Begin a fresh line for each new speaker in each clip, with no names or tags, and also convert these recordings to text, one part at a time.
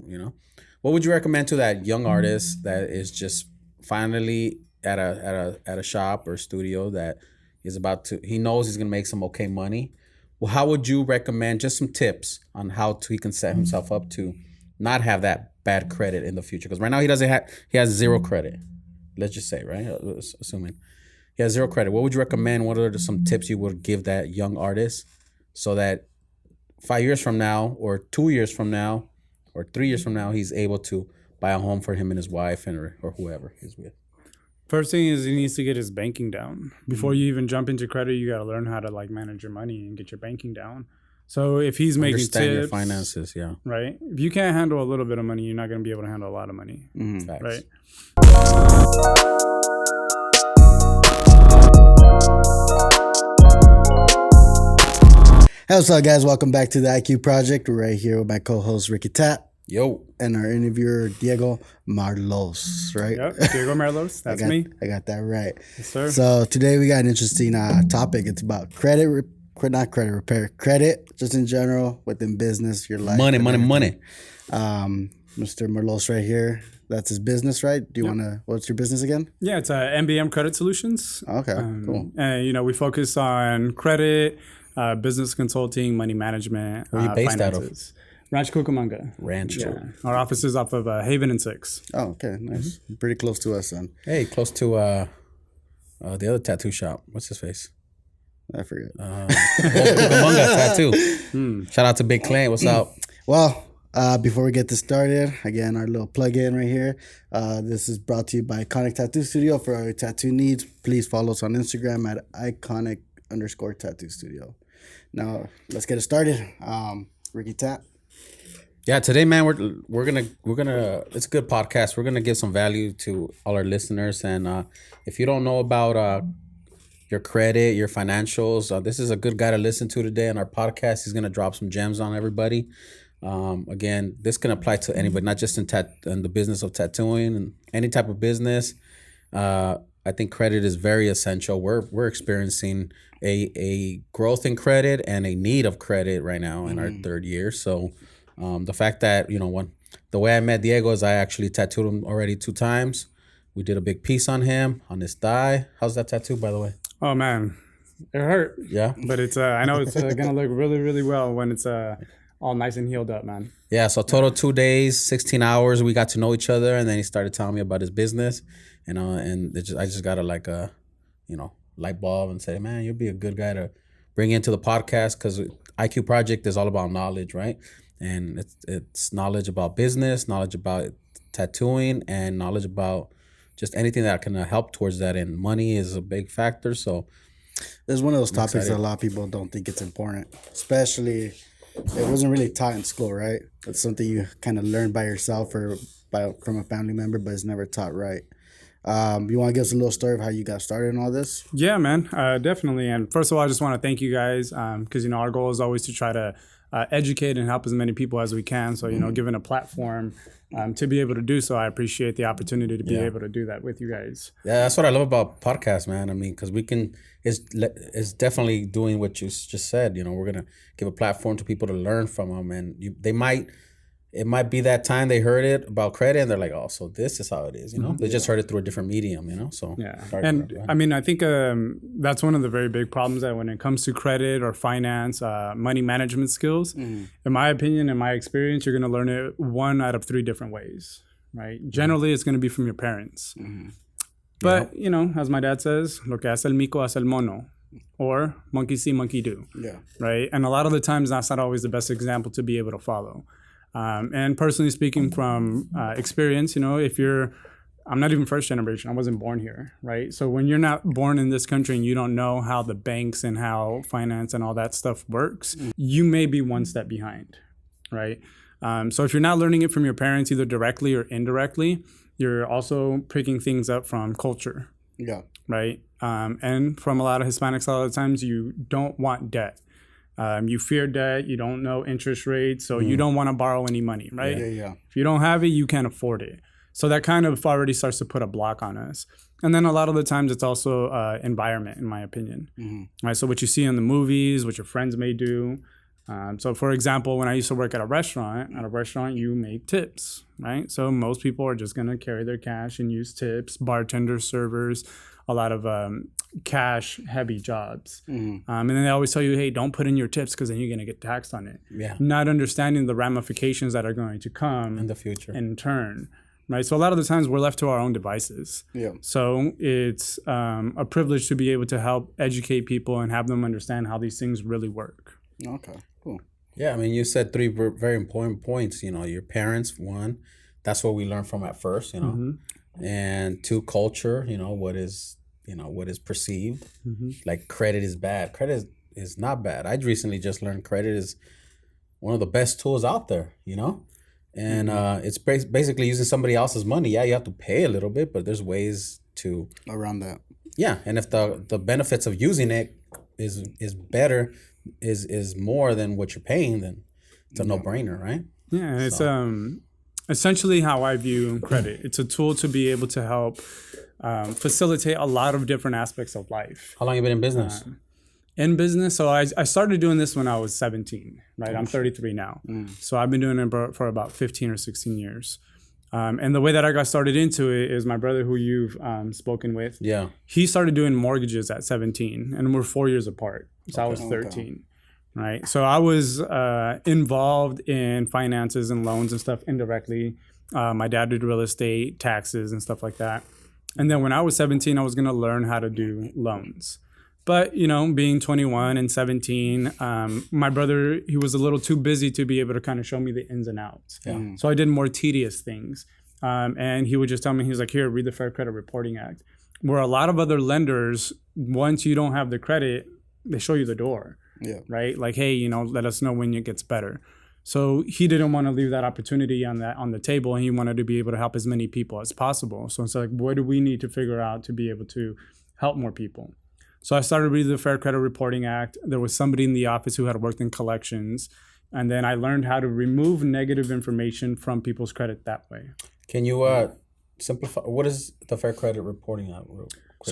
you know. What would you recommend to that young artist that is just finally at a shop or studio that is about to, he knows he's gonna make some okay money? Well, how would you recommend just some tips on how he can set himself up to not have that bad credit in the future? Because right now he has zero credit. Let's just say, right? Assuming he has zero credit. What would you recommend? What are some tips you would give that young artist so that 5 years from now, or 2 years from now, or 3 years from now, he's able to buy a home for him and his wife or whoever he's with?
First thing is he needs to get his banking down. Before you even jump into credit, you got to learn how to like manage your money and get your banking down. So if he's making
Understand
tips,
your finances, yeah.
right? If you can't handle a little bit of money, you're not going to be able to handle a lot of money,
Facts.
right?
Hey, what's up, guys? Welcome back to the IQ Project. We're right here with my co-host Rickytatt
Yo.
and our interviewer Diego Marlos, right?
Yep, Diego Marlos, that's me.
I got that right.
Yes, sir.
So today we got an interesting topic. It's about credit, not credit repair, credit just in general within business, your life.
Money.
Mr. Marlos right here. That's his business, right? Do you want to? What's your business again?
Yeah, it's MBM Credit Solutions.
Okay, cool.
And we focus on credit, business consulting, money management.
Where are you based out of?
Rancho Cucamonga.
Rancho.
Yeah. Our office is off of Haven and 6.
Oh, okay, nice. Pretty close to us then.
Hey, close to the other tattoo shop. What's his face?
I forget.
Cucamonga Tattoo. Shout out to Big Clint. What's up?
Well, before we get this started, again, our little plug-in right here. This is brought to you by Iconic Tattoo Studio. For our tattoo needs, please follow us on Instagram at iconic_tattoo studio. Now, let's get it started. Rickytatt.
Yeah, today, man, we're gonna it's a good podcast. We're gonna give some value to all our listeners, and if you don't know about your credit, your financials, this is a good guy to listen to today on our podcast. He's gonna drop some gems on everybody. Again, this can apply to anybody, not just in the business of tattooing and any type of business. I think credit is very essential. We're experiencing a growth in credit and a need of credit right now in our third year. So the fact that, the way I met Diego is I actually tattooed him already 2 times. We did a big piece on him, on his thigh. How's that tattoo, by the way?
Oh, man. It hurt.
Yeah?
But it's I know it's going to look really, really well when it's all nice and healed up, man.
Yeah, so total 2 days, 16 hours. We got to know each other, and then he started telling me about his business. And I just got a light bulb and say, man, you'd be a good guy to bring into the podcast, because IQ Project is all about knowledge, right? And it's knowledge about business, knowledge about tattooing, and knowledge about just anything that can help towards that. And money is a big factor. So
it's one of those topics that a lot of people don't think it's important, especially it wasn't really taught in school, right? It's something you kind of learn by yourself or from a family member, but it's never taught right. You want to give us a little story of how you got started in all this?
Yeah, man, definitely. And first of all, I just want to thank you guys because, our goal is always to try to educate and help as many people as we can. So, given a platform to be able to do so, I appreciate the opportunity to be able to do that with you guys. Yeah,
that's what I love about podcasts, man. I mean, because it's definitely doing what you just said. We're going to give a platform to people to learn from them. And it might be that time they heard it about credit and they're like, oh, so this is how it is, They just heard it through a different medium, so.
Yeah. And I mean, I think that's one of the very big problems that when it comes to credit or finance, money management skills, in my opinion, in my experience, you're going to learn it 1 out of 3 different ways, right? Generally, it's going to be from your parents. But, as my dad says, lo que hace el mico hace el mono, or monkey see, monkey do. Yeah. Right? And a lot of the times, that's not always the best example to be able to follow. And personally speaking from experience, I'm not even first generation. I wasn't born here, right? So when you're not born in this country and you don't know how the banks and how finance and all that stuff works, you may be 1 step behind, right? So if you're not learning it from your parents, either directly or indirectly, you're also picking things up from culture.
Yeah.
Right? And from a lot of Hispanics, a lot of times you don't want debt. You fear debt, you don't know interest rates, so you don't want to borrow any money, right?
Yeah.
If you don't have it, you can't afford it. So that kind of already starts to put a block on us. And then a lot of the times it's also environment, in my opinion. Right? So what you see in the movies, what your friends may do, So, for example, when I used to work at a restaurant, you make tips, right? So most people are just going to carry their cash and use tips, bartenders, servers, a lot of cash-heavy jobs. And then they always tell you, hey, don't put in your tips because then you're going to get taxed on it.
Yeah.
Not understanding the ramifications that are going to come
In the future.
in turn. Right. So a lot of the times we're left to our own devices.
Yeah.
So it's a privilege to be able to help educate people and have them understand how these things really work.
Okay. Cool.
Yeah, I mean, you said three very important points. You know, your parents, one, that's what we learn from at first. You know, and two, culture. You know, what is perceived. Like credit is bad. Credit is not bad. I recently just learned credit is one of the best tools out there. You know. And it's basically using somebody else's money. Yeah, you have to pay a little bit, but there's ways to
around that.
Yeah, and if the benefits of using it is better, is more than what you're paying, then it's a no-brainer, right?
Yeah, it's essentially how I view credit. It's a tool to be able to help facilitate a lot of different aspects of life.
How long have you been in business?
So I started doing this when I was 17, right? I'm 33 now. So I've been doing it for about 15 or 16 years. And the way that I got started into it is my brother who you've spoken with.
Yeah.
He started doing mortgages at 17 and we're 4 years apart. So I was 13, right? So I was involved in finances and loans and stuff indirectly. My dad did real estate, taxes and stuff like that. And then when I was 17, I was going to learn how to do loans. But, you know, being 21 and 17, my brother, he was a little too busy to be able to kind of show me the ins and outs.
Yeah.
So I did more tedious things. And he would just tell me, he was like, here, read the Fair Credit Reporting Act. Where a lot of other lenders, once you don't have the credit, they show you the door.
Yeah.
Right? Like, hey, you know, let us know when it gets better. So he didn't want to leave that opportunity on the table, and he wanted to be able to help as many people as possible. So it's like, what do we need to figure out to be able to help more people? So I started reading the Fair Credit Reporting Act. There was somebody in the office who had worked in collections. And then I learned how to remove negative information from people's credit that way.
Can you simplify? What is the Fair Credit Reporting Act?
I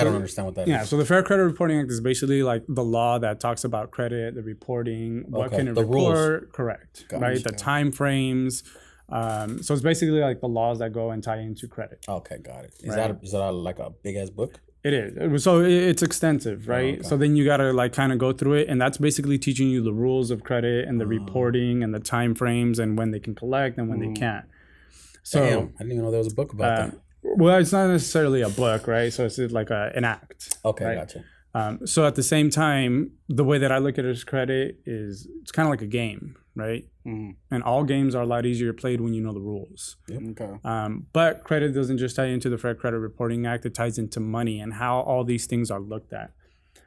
don't understand what that is.
Yeah, so the Fair Credit Reporting Act is basically like the law that talks about credit, the reporting, what can it report, rules. Correct, gotcha. Right? The time frames. So it's basically like the laws that go and tie into credit.
Okay, got it. Is that like a big ass book?
It is. So it's extensive, right? Oh, okay. So then you got to like kind of go through it. And that's basically teaching you the rules of credit and the reporting and the time frames and when they can collect and when they can't. So
damn, I didn't even know there was a book about that.
Well, it's not necessarily a book, right? So it's like an act.
Okay,
right?
Gotcha.
So at the same time, the way that I look at it as credit is it's kind of like a game, right? And all games are a lot easier played when you know the rules.
Yep.
Okay.
But credit doesn't just tie into the Fair Credit Reporting Act. It ties into money and how all these things are looked at.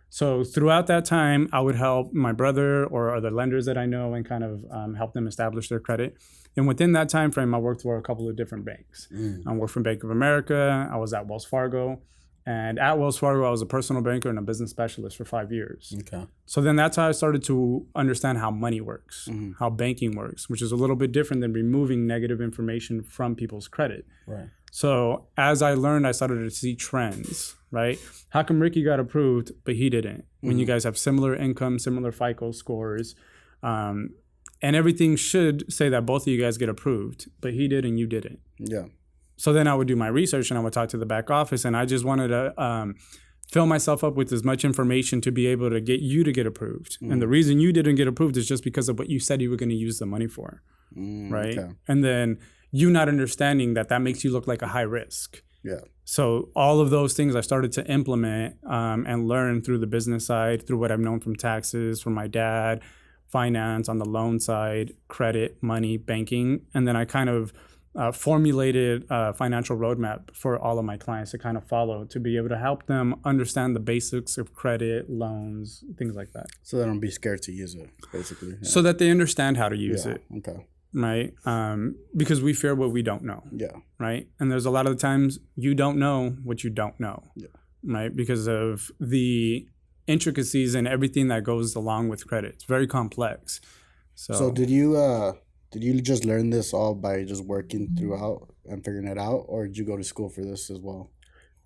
So throughout that time, I would help my brother or other lenders that I know and kind of help them establish their credit. And within that time frame, I worked for a couple of different banks. I worked for Bank of America. I was at Wells Fargo. And at Wells Fargo, I was a personal banker and a business specialist for 5 years.
Okay.
So then that's how I started to understand how money works, how banking works, which is a little bit different than removing negative information from people's credit.
Right.
So as I learned, I started to see trends, right? How come Ricky got approved, but he didn't? When you guys have similar income, similar FICO scores, and everything should say that both of you guys get approved, but he did and you didn't.
Yeah.
So then I would do my research and I would talk to the back office, and I just wanted to fill myself up with as much information to be able to get you to get approved. And the reason you didn't get approved is just because of what you said you were going to use the money for, right? Okay. And then you not understanding that makes you look like a high risk.
Yeah.
So all of those things I started to implement and learn through the business side, through what I've known from taxes, from my dad, finance on the loan side, credit, money, banking. And then I kind of formulated a financial roadmap for all of my clients to kind of follow, to be able to help them understand the basics of credit, loans, things like that.
So they don't be scared to use it, basically. Yeah.
So that they understand how to use it.
Okay.
Right? Because we fear what we don't know.
Yeah.
Right? And there's a lot of the times you don't know what you don't know.
Yeah.
Right? Because of the intricacies and everything that goes along with credit. It's very complex.
So did you just learn this all by just working throughout and figuring it out, or did you go to school for this as well?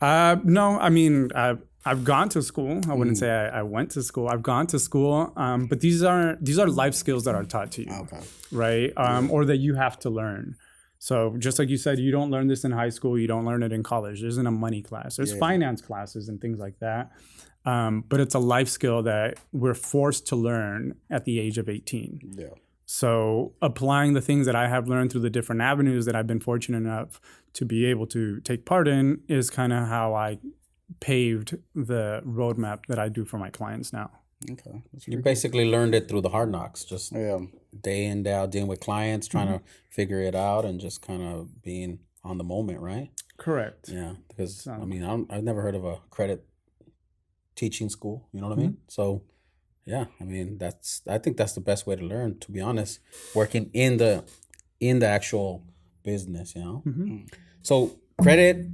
No, I mean, I've gone to school. I wouldn't say I went to school. I've gone to school, but these are life skills that are taught to you,
Okay.
right? Or that you have to learn. So just like you said, you don't learn this in high school. You don't learn it in college. There isn't a money class. There's finance classes and things like that. But it's a life skill that we're forced to learn at the age of 18.
Yeah.
So applying the things that I have learned through the different avenues that I've been fortunate enough to be able to take part in is kind of how I paved the roadmap that I do for my clients now.
Okay.
You basically learned it through the hard knocks, just
Yeah.
day in, day out, dealing with clients, trying to figure it out, and just kind of being on the moment, right?
Correct.
Yeah, because I mean, I've never heard of a credit teaching school. You know what I mean? So, yeah, I mean, I think that's the best way to learn. To be honest, working in the actual business, you know. So credit.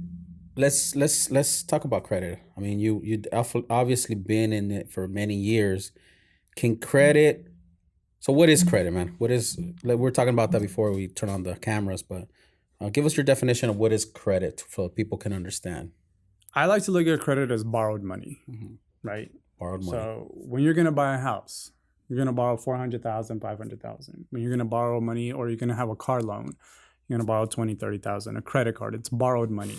Let's talk about credit. I mean, you obviously been in it for many years. Can credit? So what is credit, man? What is? Like, we're talking about that before we turn on the cameras, but give us your definition of what is credit so people can understand.
I like to look at credit as borrowed money, right?
Borrowed money.
So when you're going to buy a house, you're going to borrow $400,000, $500,000. When you're going to borrow money or you're going to have a car loan, you're going to borrow $20,000, $30,000. A credit card, it's borrowed money.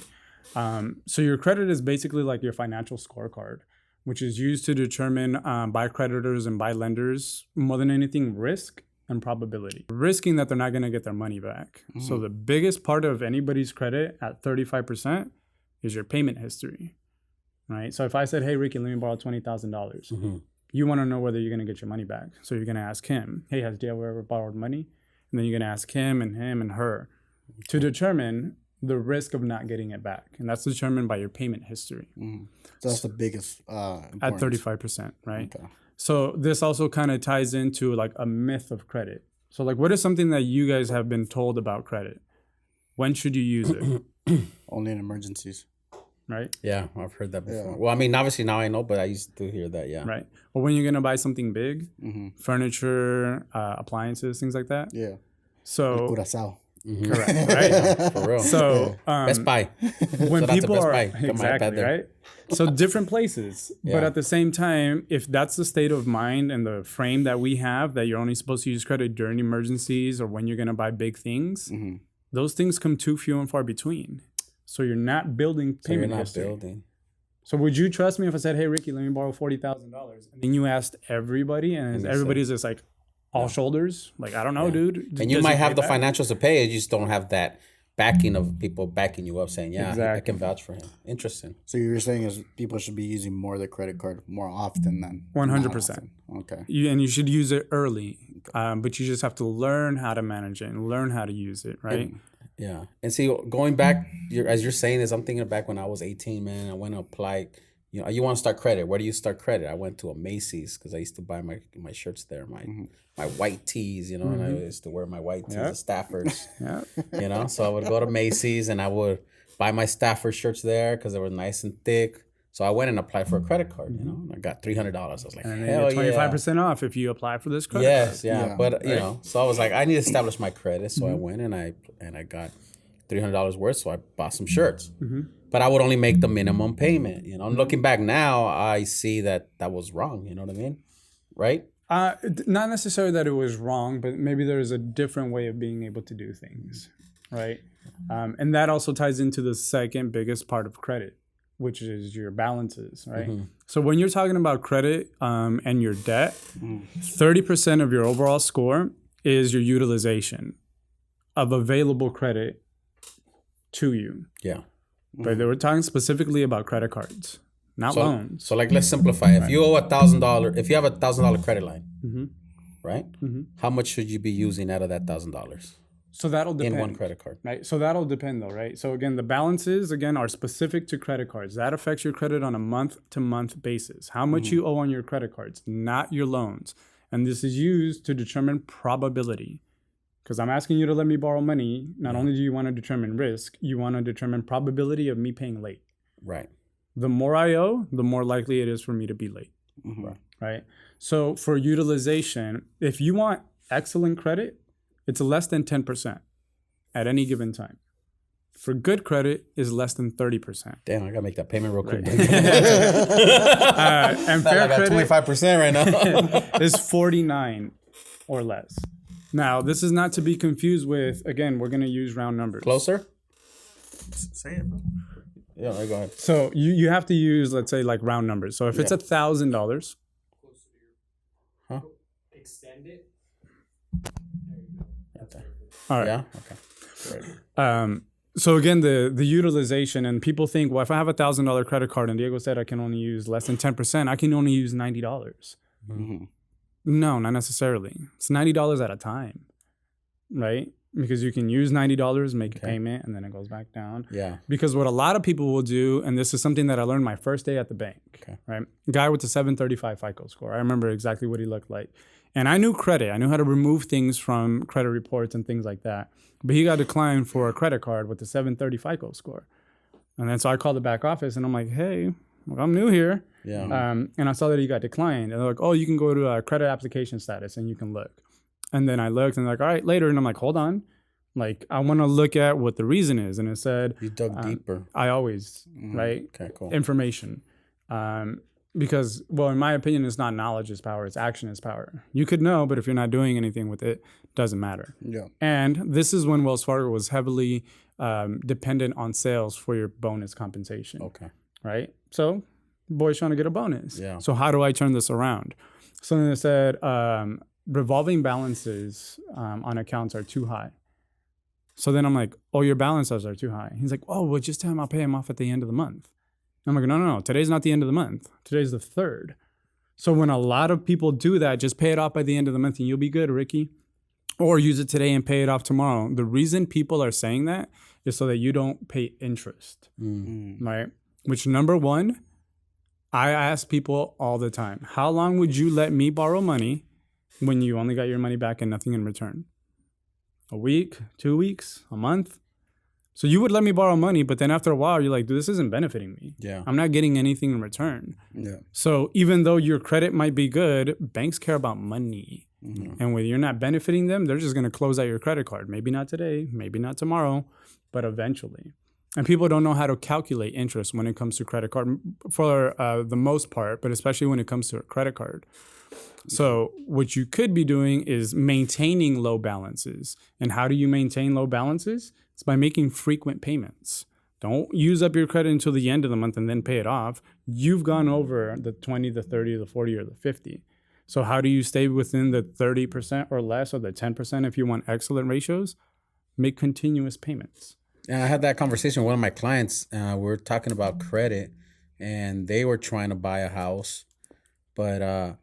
So your credit is basically like your financial scorecard, which is used to determine by creditors and by lenders, more than anything, risk and probability. Risking that they're not going to get their money back. So the biggest part of anybody's credit at 35% is your payment history, right? So if I said, hey, Ricky, let me borrow $20,000, you want to know whether you're going to get your money back. So you're going to ask him, hey, has Dale ever borrowed money? And then you're going to ask him and her to determine the risk of not getting it back. And that's determined by your payment history.
So that's the biggest
at 35%, right?
Okay.
So this also kind of ties into like a myth of credit. So like, what is something that you guys have been told about credit? When should you use it?
Only in emergencies.
Right?
Yeah, I've heard that before. Well, I mean, obviously now I know, but I used to hear that. Yeah.
Right. Or when you're going to buy something big, furniture, appliances, things like that.
Yeah.
So
Curacao.
correct, right?
For real.
So
Best Buy.
when
Shout out to
people
Best
are
Buy. Got my
exactly
iPad there.
right, so different places, but
Yeah.
at the same time, if that's the state of mind and the frame that we have, that you're only supposed to use credit during emergencies or when you're going to buy big things, those things come too few and far between. So you're not building
So you're
payment
not
history.
building.
So would you trust me if I said, hey, Ricky, let me borrow $40,000? And then you asked everybody and
you
everybody's just like, all shoulders? Like, I don't know, dude.
And you
Does
might
he
have
pay
the
back?
financials to pay it. You just don't have that backing of people backing you up saying, yeah, I
Exactly.
can vouch for him. Interesting.
So you're saying is people should be using more of the credit card more often than
100%.
not often. Okay.
And you should use it early, but you just have to learn how to manage it and learn how to use it, right?
Yeah. And see, going back, as you're saying this, I'm thinking back when I was 18, man. I went to apply. You know, you want to start credit. Where do you start credit? I went to a Macy's because I used to buy my shirts there, my white tees, you know, and I used to wear my white tees, the Stafford's, you know. So I would go to Macy's and I would buy my Stafford shirts there because they were nice and thick. So I went and applied for a credit card, you know, and I got $300. I was like,
And then
hell
you get
yeah.
25% off if you apply for this credit
Yes,
card.
yeah. But you know, so I was like, I need to establish my credit. So I went and I got $300 worth. So I bought some shirts. But I would only make the minimum payment. You know, and looking back now, I see that was wrong. You know what I mean? Right?
Not necessarily that it was wrong, but maybe there's a different way of being able to do things, right? And that also ties into the second biggest part of credit, which is your balances, right? So when you're talking about credit and your debt, 30% of your overall score is your utilization of available credit to you.
Yeah.
But they were talking specifically about credit cards, not loans.
So like, let's simplify. If you owe $1,000, if you have $1,000 credit line, right? How much should you be using out of that $1,000
So that'll depend.
in one credit card?
Right. So that'll depend though, right? So again, the balances again are specific to credit cards. That affects your credit on a month-to-month basis. How much you owe on your credit cards, not your loans. And this is used to determine probability. Because I'm asking you to let me borrow money. Not only do you want to determine risk, you want to determine probability of me paying late.
Right.
The more I owe, the more likely it is for me to be late. Right. So for utilization, if you want excellent credit, it's less than 10% at any given time. for good credit is less than 30%.
Damn, I gotta make that payment real quick.
And fair credit
25% right now.
is 49 or less. Now, this is not to be confused with, again, we're going to use round numbers.
Closer?
Say it, bro.
Yeah, go ahead.
So you have to use, let's say, like round numbers. So if it's $1,000,
Huh?
Extend it.
all right.
Yeah? Okay. Right.
So again, the utilization, and people think, well, if I have $1,000 credit card and Diego said I can only use less than 10%, I can only use $90.
Mm-hmm.
No, not necessarily. It's $90 at a time, right? Because you can use $90, make a payment, and then it goes back down.
Yeah.
Because what a lot of people will do, and this is something that I learned my first day at the bank, right? Guy with the 735 FICO score. I remember exactly what he looked like. And I knew credit. I knew how to remove things from credit reports and things like that. But he got declined for a credit card with the 730 FICO score. And then so I called the back office and I'm like, hey, I'm new here.
Yeah.
And I saw that he got declined. And they're like, oh, you can go to a credit application status and you can look. And then I looked and they're like, all right, later. And I'm like, hold on. Like, I want to look at what the reason is. And it said,
You dug deeper.
I always, right?
Okay, cool.
Information. Because, well, in my opinion, it's not knowledge is power, it's action is power. You could know, but if you're not doing anything with it, doesn't matter.
Yeah.
And this is when Wells Fargo was heavily dependent on sales for your bonus compensation.
Okay.
Right? So, boy's trying to get a bonus.
Yeah.
So how do I turn this around? So then it said revolving balances on accounts are too high. So then I'm like, oh, your balances are too high. He's like, oh, well, just tell him I'll pay him off at the end of the month. I'm like, no. Today's not the end of the month. Today's the 3rd. So when a lot of people do that, just pay it off by the end of the month and you'll be good, Ricky. Or use it today and pay it off tomorrow. The reason people are saying that is so that you don't pay interest, right? Which, number one, I ask people all the time, how long would you let me borrow money when you only got your money back and nothing in return? A week, 2 weeks, a month? So you would let me borrow money, but then after a while, you're like, dude, this isn't benefiting me.
Yeah.
I'm not getting anything in return.
Yeah.
So even though your credit might be good, banks care about money. And when you're not benefiting them, they're just going to close out your credit card. Maybe not today, maybe not tomorrow, but eventually. And people don't know how to calculate interest when it comes to credit card for the most part, but especially when it comes to a credit card. So what you could be doing is maintaining low balances. And how do you maintain low balances? It's by making frequent payments. Don't use up your credit until the end of the month and then pay it off. You've gone over the 20, the 30, the 40, or the 50. So how do you stay within the 30% or less, or the 10% if you want excellent ratios? Make continuous payments.
And I had that conversation with one of my clients. We're talking about credit, and they were trying to buy a house, but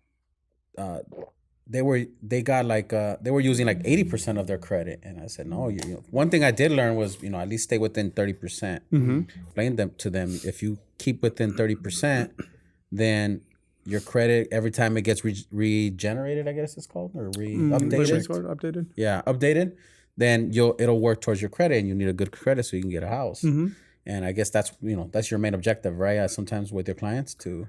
they were using like 80% of their credit. And I said, no. One thing I did learn was, at least stay within 30%. Explain to them, if you keep within 30%, then your credit, every time it gets regenerated, I guess it's called, or updated.
Updated.
Yeah, updated. Then it'll work towards your credit, and you need a good credit so you can get a house. And I guess that's your main objective, right? Sometimes with your clients to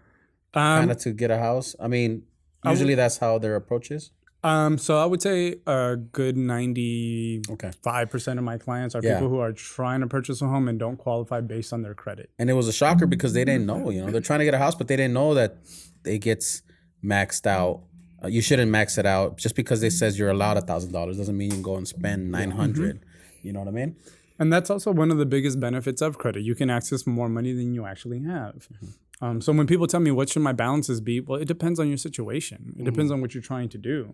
kind of to get a house. I mean, usually that's how their approach is.
So I would say a good 95% of my clients are people who are trying to purchase a home and don't qualify based on their credit.
And it was a shocker because they didn't know. They're trying to get a house, but they didn't know that it gets maxed out. You shouldn't max it out. Just because it says you're allowed $1,000 doesn't mean you can go and spend $900. You know what I mean?
And that's also one of the biggest benefits of credit. You can access more money than you actually have. So when people tell me, what should my balances be? Well, it depends on your situation. It depends on what you're trying to do.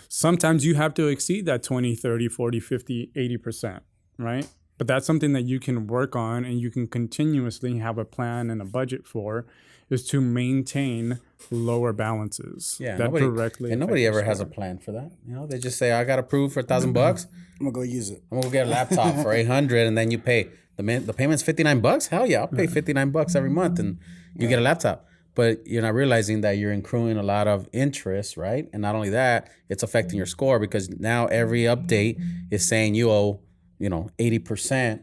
Sometimes you have to exceed that 20, 30, 40, 50, 80%, right? But that's something that you can work on and you can continuously have a plan and a budget for, is to maintain lower balances.
Yeah,
nobody
ever has a plan for that. They just say, I got approved for $1,000 bucks.
I'm gonna go use it.
I'm gonna go get a laptop for $800, and then you pay the payment's $59. Hell yeah, I'll pay $59 every month, and you get a laptop. But you're not realizing that you're accruing a lot of interest, right? And not only that, it's affecting your score, because now every update is saying you owe, 80%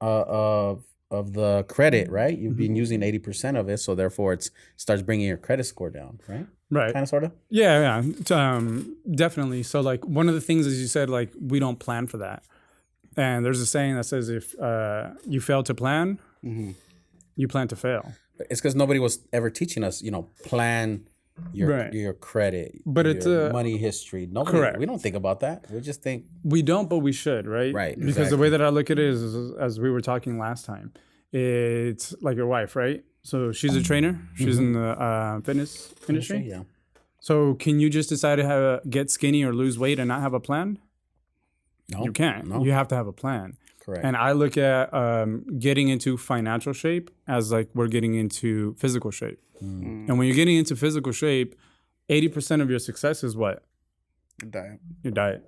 of the credit, right? You've been using 80% of it, so therefore it starts bringing your credit score down, right?
Right.
Kind of, sort of?
Yeah. Definitely. So, like, one of the things, as you said, like, we don't plan for that. And there's a saying that says if you fail to plan, you plan to fail.
It's because nobody was ever teaching us, plan your credit,
but
your
it's
money history. Nobody,
correct.
We don't think about that. We just think
we don't, but we should, right?
Right.
Because
exactly.
the way that I look at it is, as we were talking last time, it's like your wife, right? So she's a trainer. She's in the fitness industry.
Yeah.
So can you just decide to get skinny or lose weight and not have a plan?
No,
You can't.
No.
You have to have a plan.
Correct.
And I look at getting into financial shape as like we're getting into physical shape. And when you're getting into physical shape, 80% of your success is what?
Diet.
Your diet.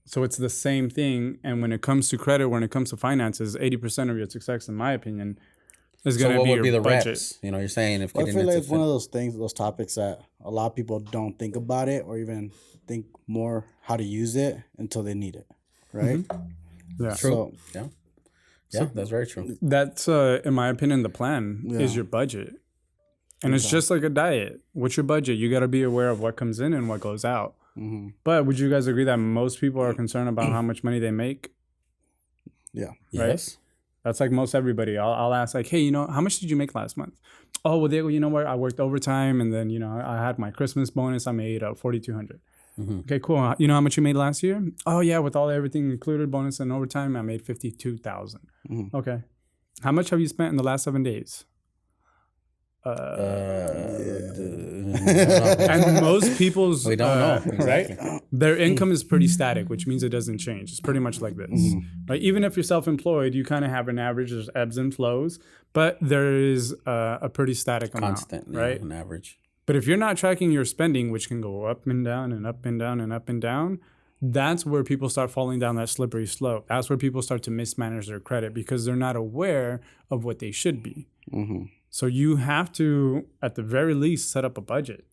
So it's the same thing. And when it comes to credit, when it comes to finances, 80% of your success, in my opinion, is going to be
what
your
would be the
budget.
reps? You're saying if
I
getting
feel like
into
it's one of those things, those topics that a lot of people don't think about it or even think more how to use it until they need it, right?
Yeah.
True.
So,
Yeah, that's very true.
That's, in my opinion, the plan is
Yeah.
your budget. And it's just like a diet. What's your budget? You got to be aware of what comes in and what goes out. But would you guys agree that most people are concerned about how much money they make?
yeah.
Yes.
That's like most everybody. I'll ask like, hey, how much did you make last month? Oh, well, Diego, you know what? I worked overtime and then, I had my Christmas bonus. I made $4,200. Okay, cool. You know how much you made last year? Oh, yeah. With everything included, bonus and overtime, I made $52,000. Okay. How much have you spent in the last 7 days? And most people's
We don't know. Exactly.
right? Their income is pretty static, which means it doesn't change. It's pretty much like this. Right? Even if you're self-employed, you kind of have an average. There's ebbs and flows, but there is a pretty static amount,
Constant,
right?
An average.
But if you're not tracking your spending, which can go up and down and up and down and up and down, that's where people start falling down that slippery slope. That's where people start to mismanage their credit because they're not aware of what they should be. So you have to, at the very least, set up a budget.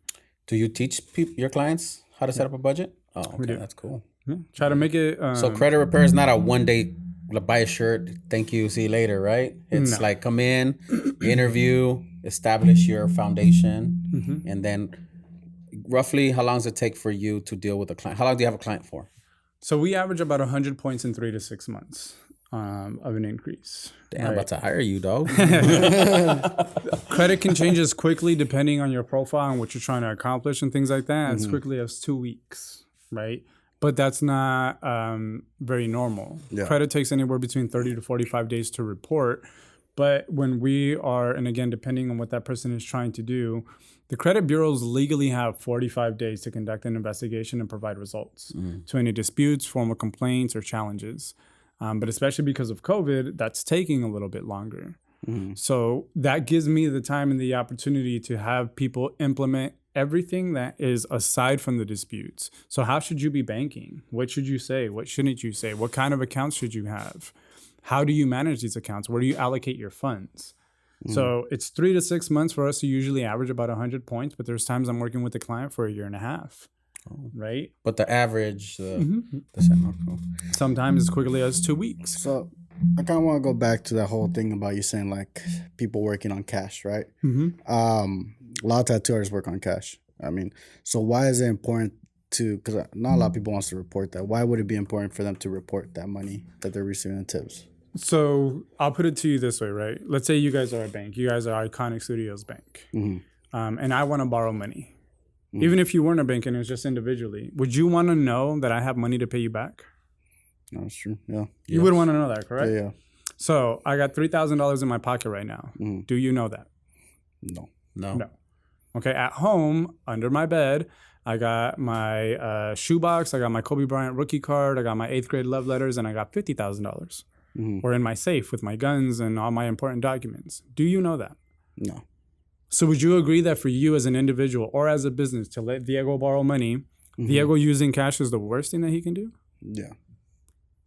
Do you teach your clients how to set up a budget? Oh, okay, that's cool.
Yeah. Try to make it.
So credit repair is not a one day, buy a shirt, thank you, see you later, right? It's like come in, interview, establish your foundation, and then roughly how long does it take for you to deal with a client? How long do you have a client for?
So we average about 100 points in 3 to 6 months of an increase.
Damn, I'm about to hire you, dog.
Credit can change as quickly depending on your profile and what you're trying to accomplish and things like that, as quickly as 2 weeks, right? But that's not very normal.
Yeah.
Credit takes anywhere between 30 to 45 days to report. But when we are, and again, depending on what that person is trying to do, the credit bureaus legally have 45 days to conduct an investigation and provide results to any disputes, formal complaints, or challenges. But especially because of COVID, that's taking a little bit longer. So that gives me the time and the opportunity to have people implement everything that is aside from the disputes. So how should you be banking? What should you say? What shouldn't you say? What kind of accounts should you have? How do you manage these accounts? Where do you allocate your funds? So it's 3 to 6 months for us to usually average about 100 points, but there's times I'm working with the client for 1.5 years, right?
But the average,
Sometimes as quickly as 2 weeks.
So I kind of want to go back to that whole thing about you saying like people working on cash, right? A lot of tattoo artists work on cash. I mean, so why is it important to, because not a lot of people wants to report that. Why would it be important for them to report that money that they're receiving in tips?
So I'll put it to you this way, right? Let's say you guys are a bank. You guys are Iconic Studios Bank. And I want to borrow money. Even if you weren't a bank and it was just individually, would you want to know that I have money to pay you back?
No, that's true. Yeah.
You would want to know that, correct?
Yeah.
So I got $3,000 in my pocket right now. Do you know that?
No.
No. Okay, at home, under my bed, I got my shoebox, I got my Kobe Bryant rookie card, I got my 8th grade love letters, and I got $50,000. Or in my safe with my guns and all my important documents. Do you know that?
No.
So would you agree that for you as an individual or as a business to let Diego borrow money, Diego using cash is the worst thing that he can do?
Yeah.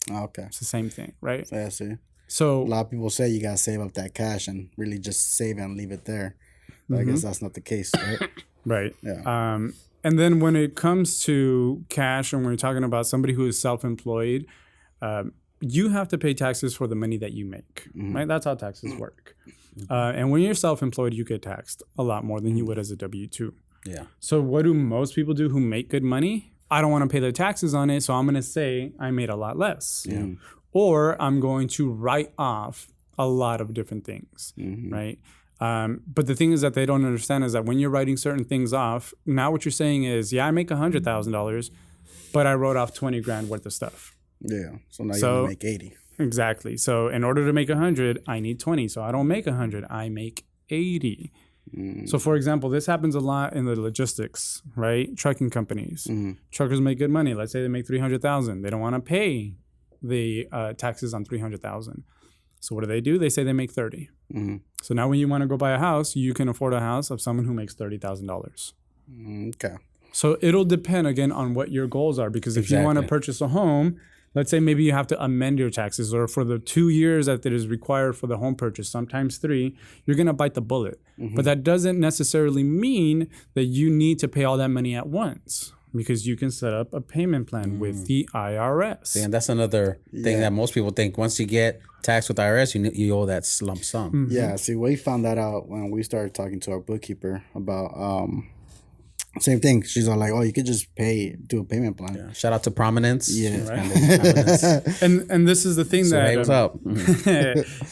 Okay.
It's the same thing, right?
I see.
So
A lot of people say you gotta save up that cash and really just save it and leave it there. But I guess that's not the case, right?
right.
Yeah.
And then when it comes to cash and we're talking about somebody who is self-employed, you have to pay taxes for the money that you make, right? That's how taxes work. And when you're self-employed, you get taxed a lot more than you would as a W-2.
Yeah.
So what do most people do who make good money? I don't want to pay the taxes on it, so I'm going to say I made a lot less.
Yeah.
or I'm going to write off a lot of different things, right? But the thing is that they don't understand is that when you're writing certain things off, now what you're saying is, yeah, I make $100,000, but I wrote off 20 grand worth of stuff.
Yeah. So now you only make 80.
Exactly. So in order to make 100, I need 20. So I don't make 100, I make 80. So for example, this happens a lot in the logistics, right? Trucking companies. Truckers make good money. Let's say they make 300,000. They don't want to pay the taxes on 300,000. So what do? They say they make 30. So now when you want to go buy a house, you can afford a house of someone who makes $30,000.
Okay.
So it'll depend again on what your goals are, because if you want to purchase a home, let's say maybe you have to amend your taxes, or for the 2 years that it is required for the home purchase, sometimes 3, you're going to bite the bullet. But that doesn't necessarily mean that you need to pay all that money at once, because you can set up a payment plan with the IRS.
And that's another thing that most people think. Once you get taxed with IRS, you owe that lump sum.
Yeah. See, we found that out when we started talking to our bookkeeper about same thing. She's all like, "Oh, you could just do a payment plan."
Yeah. Shout out to Prominence.
Yeah.
Right?
And this is the thing that
hey, what's up?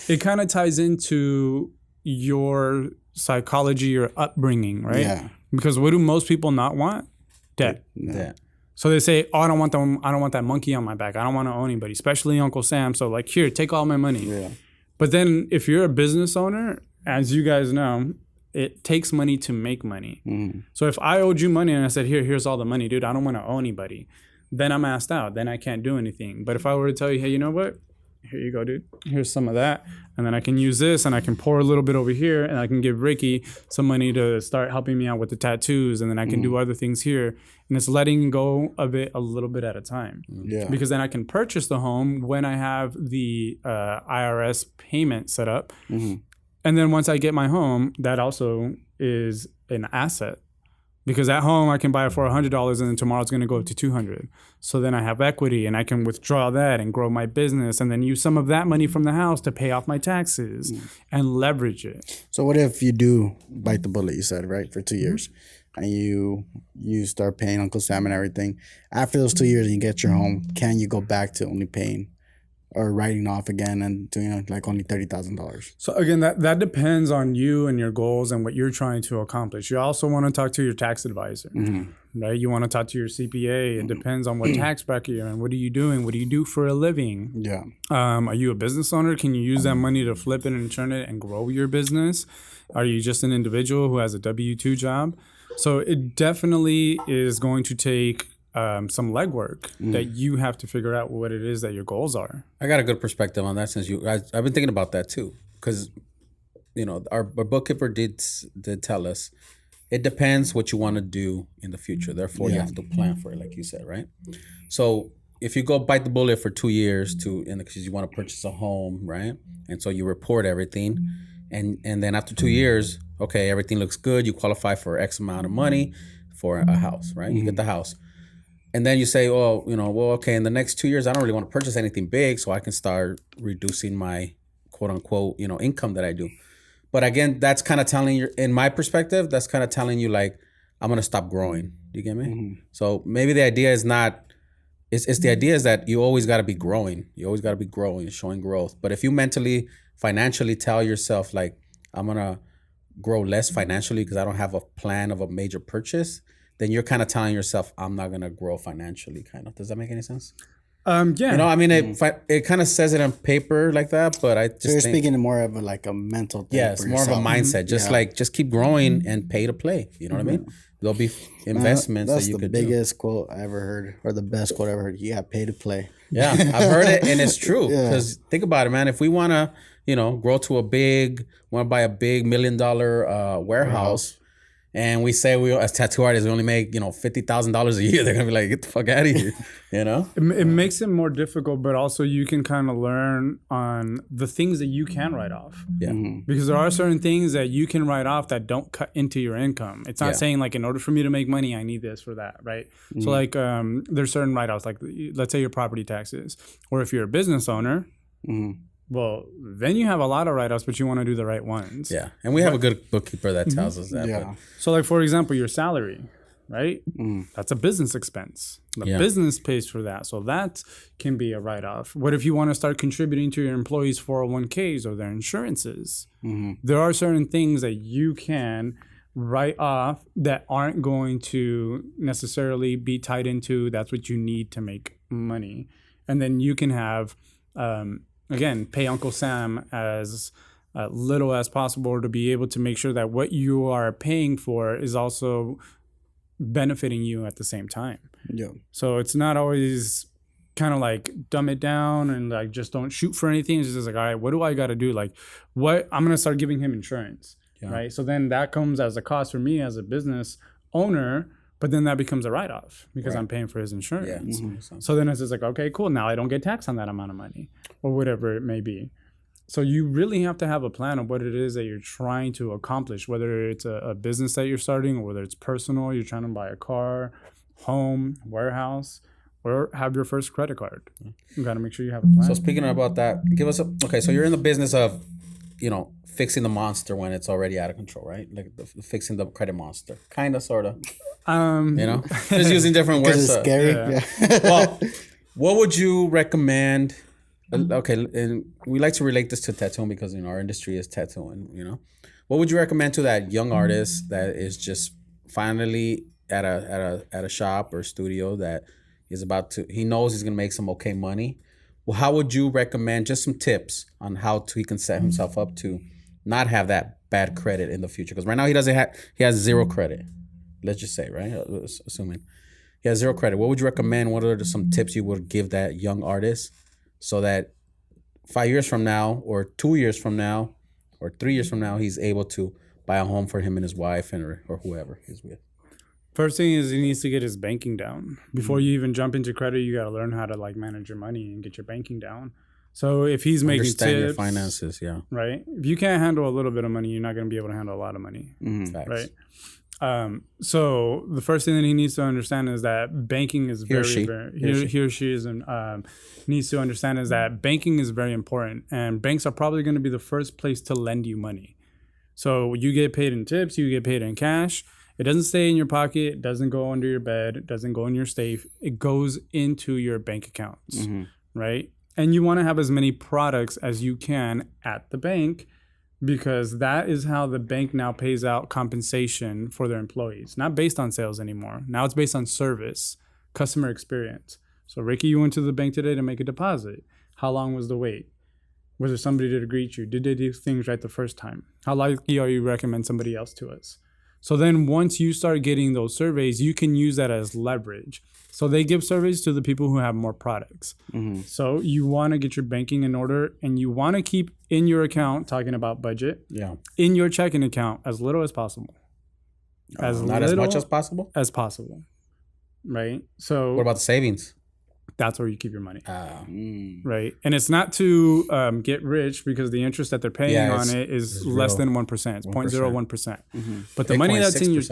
it kind of ties into your psychology, your upbringing, right?
Yeah.
Because what do most people not want? Debt.
Yeah.
So they say, "Oh, I don't want that monkey on my back. I don't want to owe anybody, especially Uncle Sam. So like, here, take all my money."
Yeah.
But then if you're a business owner, as you guys know, it takes money to make money. So if I owed you money and I said, here's all the money, dude, I don't want to owe anybody, then I'm asked out. Then I can't do anything. But if I were to tell you, hey, you know what? Here you go, dude. Here's some of that. And then I can use this and I can pour a little bit over here and I can give Ricky some money to start helping me out with the tattoos. And then I can do other things here. And it's letting go of it a little bit at a time.
Yeah.
Because then I can purchase the home when I have the IRS payment set up. And then once I get my home, that also is an asset. Because at home, I can buy it for $100 and then tomorrow it's going to go up to $200. So then I have equity and I can withdraw that and grow my business and then use some of that money from the house to pay off my taxes and leverage it.
So what if you do bite the bullet, you said, right, for 2 years, and you start paying Uncle Sam and everything. After those 2 years and you get your home, can you go back to only paying or writing off again and doing like only $30,000?
So again, that depends on you and your goals and what you're trying to accomplish. You also want to talk to your tax advisor, right? You want to talk to your CPA. It depends on what tax bracket you're in. What are you doing? What do you do for a living?
Yeah.
Are you a business owner? Can you use that money to flip it and turn it and grow your business? Are you just an individual who has a W-2 job? So it definitely is going to take some legwork that you have to figure out what it is that your goals are.
I got a good perspective on that since I've been thinking about that too, because our bookkeeper did tell us it depends what you want to do in the future. Therefore, you have to plan for it, like you said, right? So if you go bite the bullet for 2 years because you want to purchase a home, right? And so you report everything, and then after 2 years, okay, everything looks good. You qualify for X amount of money for a house, right? You get the house. And then you say, okay, in the next 2 years, I don't really want to purchase anything big, so I can start reducing my quote unquote, income that I do. But again, that's kind of telling you, in my perspective, that's kind of telling you like, I'm going to stop growing. Do you get me? So maybe the idea is not, it's the idea is that you always got to be growing. You always got to be growing, showing growth. But if you mentally, financially tell yourself like, I'm going to grow less financially because I don't have a plan of a major purchase, then you're kind of telling yourself, I'm not going to grow financially, kind of. Does that make any sense?
Yeah.
It kind of says it on paper like that, but I just
So you're speaking more of a mental thing.
Yeah, it's more
yourself.
of a mindset. Just keep growing and pay to play. You know what I mean? There'll be investments that you could do.
That's the biggest quote I ever heard, or the best quote I ever heard. You got pay to play.
Yeah, I've heard it, and it's true. Because think about it, man. If we want to, grow to want to buy a big $1 million warehouse, and we say as tattoo artists, we only make, $50,000 a year, they're going to be like, get the fuck out of here,
It makes it more difficult, but also you can kind of learn on the things that you can write off.
Yeah.
Because there are certain things that you can write off that don't cut into your income. It's not saying like, in order for me to make money, I need this or that, right? So like there's certain write-offs, like let's say your property taxes, or if you're a business owner, well, then you have a lot of write-offs, but you want to do the right ones.
Yeah. And we have a good bookkeeper that tells us that.
Yeah.
But
So like, for example, your salary. right? That's a business expense. The business pays for that. So that can be a write-off. What if you want to start contributing to your employees' 401ks or their insurances? There are certain things that you can write off that aren't going to necessarily be tied into that's what you need to make money. And then you can have, again, pay Uncle Sam as little as possible to be able to make sure that what you are paying for is also benefiting you at the same time.
Yeah.
So it's not always kind of like dumb it down and like just don't shoot for anything. It's just like, all right, what do I got to do? Like, what I'm going to start giving him insurance, right? So then that comes as a cost for me as a business owner, but then that becomes a write-off because I'm paying for his insurance. So then it's just like, okay, cool. Now I don't get taxed on that amount of money or whatever it may be. So you really have to have a plan of what it is that you're trying to accomplish, whether it's a business that you're starting or whether it's personal, you're trying to buy a car, home, warehouse, or have your first credit card. You got to make sure you have a plan.
So speaking about that, okay, so you're in the business of, fixing the monster when it's already out of control, right? Like fixing the credit monster, kind of, sort of. Just using different words.
It's scary. Yeah.
Well, what would you recommend? Okay, and we like to relate this to tattooing because our industry is tattooing. What would you recommend to that young artist that is just finally at a shop or studio that is he knows he's gonna make some okay money? Well, how would you recommend just some tips on how he can set himself up to not have that bad credit in the future? Because right now he has zero credit. Let's just say, right? Assuming he has zero credit. What would you recommend? What are some tips you would give that young artist so that 5 years from now or 2 years from now or 3 years from now, he's able to buy a home for him and his wife or whoever he's with?
First thing is he needs to get his banking down. Before you even jump into credit, you got to learn how to manage your money and get your banking down. So if he's making
Understand
tips,
your finances,
right? If you can't handle a little bit of money, you're not going to be able to handle a lot of money, right? So the first thing that he needs to understand is that banking is he or she needs to understand is that banking is very important, and banks are probably going to be the first place to lend you money. So you get paid in tips, you get paid in cash. It doesn't stay in your pocket. It doesn't go under your bed. It doesn't go in your safe. It goes into your bank accounts, right? And you want to have as many products as you can at the bank because that is how the bank now pays out compensation for their employees. Not based on sales anymore. Now it's based on service, customer experience. So Ricky, you went to the bank today to make a deposit. How long was the wait? Was there somebody there to greet you? Did they do things right the first time? How likely are you to recommend somebody else to us? So then once you start getting those surveys, you can use that as leverage. So they give surveys to the people who have more products. So you want to get your banking in order and you want to keep in your account, talking about budget, in your checking account as little as possible.
Not as much as possible?
As possible, right? So
what about the savings?
That's where you keep your money, right? And it's not to get rich because the interest that they're paying on it is less than 1%. It's 0.01%. But the money that's in your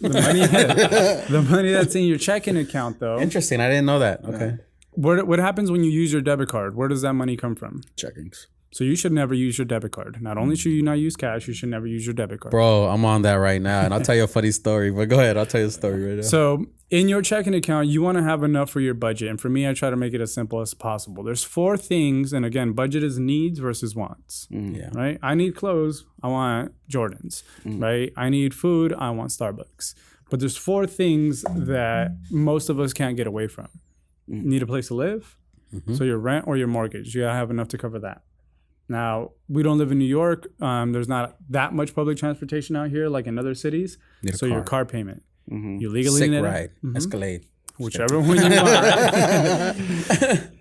the money that's in your checking account, though.
Interesting. I didn't know that. Okay.
What happens when you use your debit card? Where does that money come from?
Checkings.
So you should never use your debit card. Not only should you not use cash, you should never use your debit card.
Bro, I'm on that right now, and I'll tell you a funny story. But go ahead, I'll tell you a story right now.
So in your checking account, you want to have enough for your budget. And for me, I try to make it as simple as possible. There's 4 things, and again, budget is needs versus wants. Right? I need clothes, I want Jordans. Right? I need food, I want Starbucks. But there's 4 things that most of us can't get away from. You need a place to live, so your rent or your mortgage. You gotta have enough to cover that. Now, we don't live in New York. There's not that much public transportation out here like in other cities. So your car payment. You legally need
ride, Escalade.
Whichever one you want,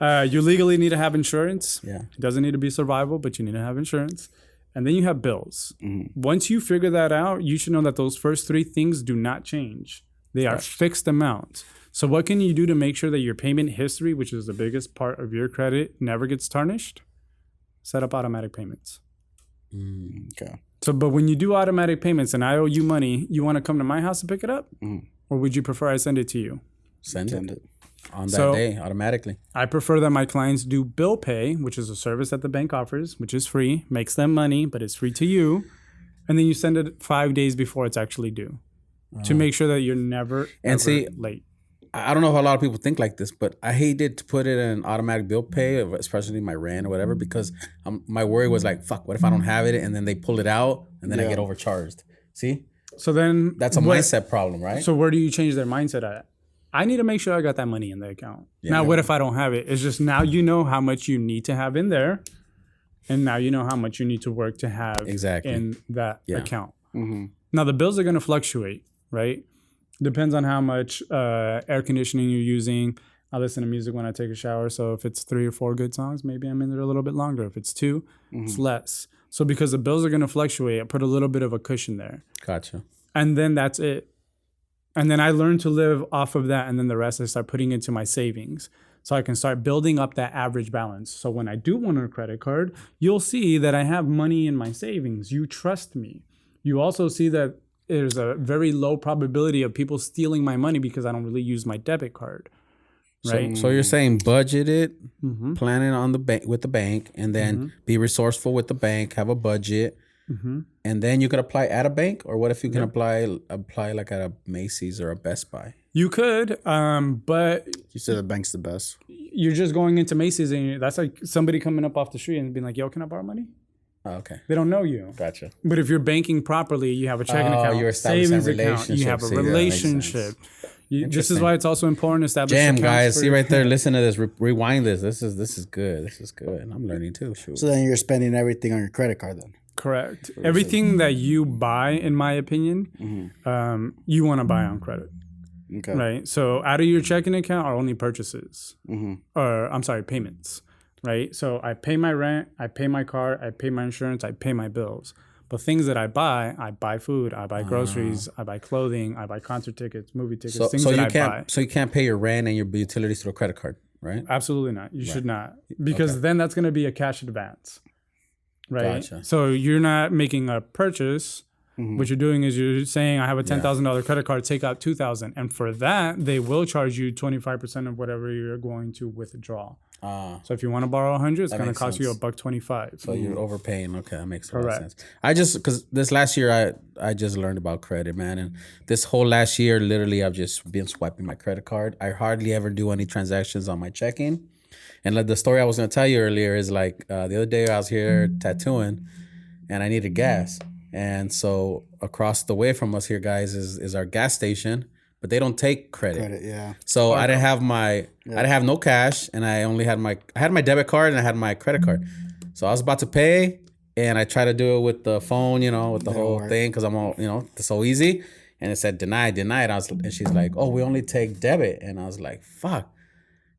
right? You legally need to have insurance. It doesn't need to be survival, but you need to have insurance. And then you have bills. Once you figure that out, you should know that those first 3 things do not change. They are fixed amounts. So what can you do to make sure that your payment history, which is the biggest part of your credit, never gets tarnished? Set up automatic payments.
Okay.
So, but when you do automatic payments and I owe you money, you want to come to my house to pick it up? Or would you prefer I send it to you?
Send it. On that day, automatically.
I prefer that my clients do bill pay, which is a service that the bank offers, which is free, makes them money, but it's free to you. And then you send it 5 days before it's actually due. to make sure that you're never ever late.
I don't know if a lot of people think like this, but I hated to put it in automatic bill pay, especially my rent or whatever, because my worry was like, fuck, what if I don't have it? And then they pull it out and then I get overcharged. See?
So then
that's a mindset problem, right?
So where do you change their mindset at? I need to make sure I got that money in the account. Yeah, now, what if I don't have it? It's just now you know how much you need to have in there. And now you know how much you need to work to have in that account. Mm-hmm. Now, the bills are going to fluctuate, right? Depends on how much air conditioning you're using. I listen to music when I take a shower. So if it's 3 or 4 good songs, maybe I'm in there a little bit longer. If it's 2, it's less. So because the bills are going to fluctuate, I put a little bit of a cushion there.
Gotcha.
And then that's it. And then I learned to live off of that. And then the rest I start putting into my savings. So I can start building up that average balance. So when I do want a credit card, you'll see that I have money in my savings. You trust me. You also see that there's a very low probability of people stealing my money because I don't really use my debit card. Right.
So you're saying budget it, plan it on the bank with the bank, and then be resourceful with the bank, have a budget, and then you could apply at a bank. Or what if you can apply like at a Macy's or a Best Buy?
You could, but
you said the bank's the best.
You're just going into Macy's and that's like somebody coming up off the street and being like, "Yo, can I borrow money?"
Oh, okay.
They don't know you.
Gotcha.
But if you're banking properly, you have a checking account,
you're
savings account, you have a relationship. This is why it's also important to establish
accounts. Guys, see right there. Listen to this. Rewind this. This is good. This is good. I'm learning too. Shoot.
So then you're spending everything on your credit card then.
Correct. Everything that you buy, in my opinion, you want to buy on credit.
Okay.
Right. So out of your checking account are only purchases, or I'm sorry, payments. Right. So I pay my rent, I pay my car, I pay my insurance, I pay my bills. But things that I buy food, I buy groceries, I buy clothing, I buy concert tickets, movie tickets, things that I buy.
So you can't pay your rent and your utilities through a credit card, right?
Absolutely not. You should not. Because then that's going to be a cash advance. Right.
Gotcha.
So you're not making a purchase. What you're doing is you're saying, I have a $10,000 credit card, take out $2,000. And for that, they will charge you 25% of whatever you're going to withdraw. So if you want to borrow $100, it's going to cost you $125.
So you're overpaying. Okay, that makes a lot of sense. Because this last year, I just learned about credit, man. And this whole last year, literally, I've just been swiping my credit card. I hardly ever do any transactions on my checking. And like the story I was going to tell you earlier is like the other day I was here tattooing and I needed gas. And so across the way from us here, guys, is our gas station, but they don't take credit. So I didn't have I didn't have no cash, and I only had I had my debit card and I had my credit card. So I was about to pay, and I tried to do it with the phone, with the whole thing, because I'm all, it's so easy. And it said denied. And she's like, "Oh, we only take debit." And I was like, "Fuck."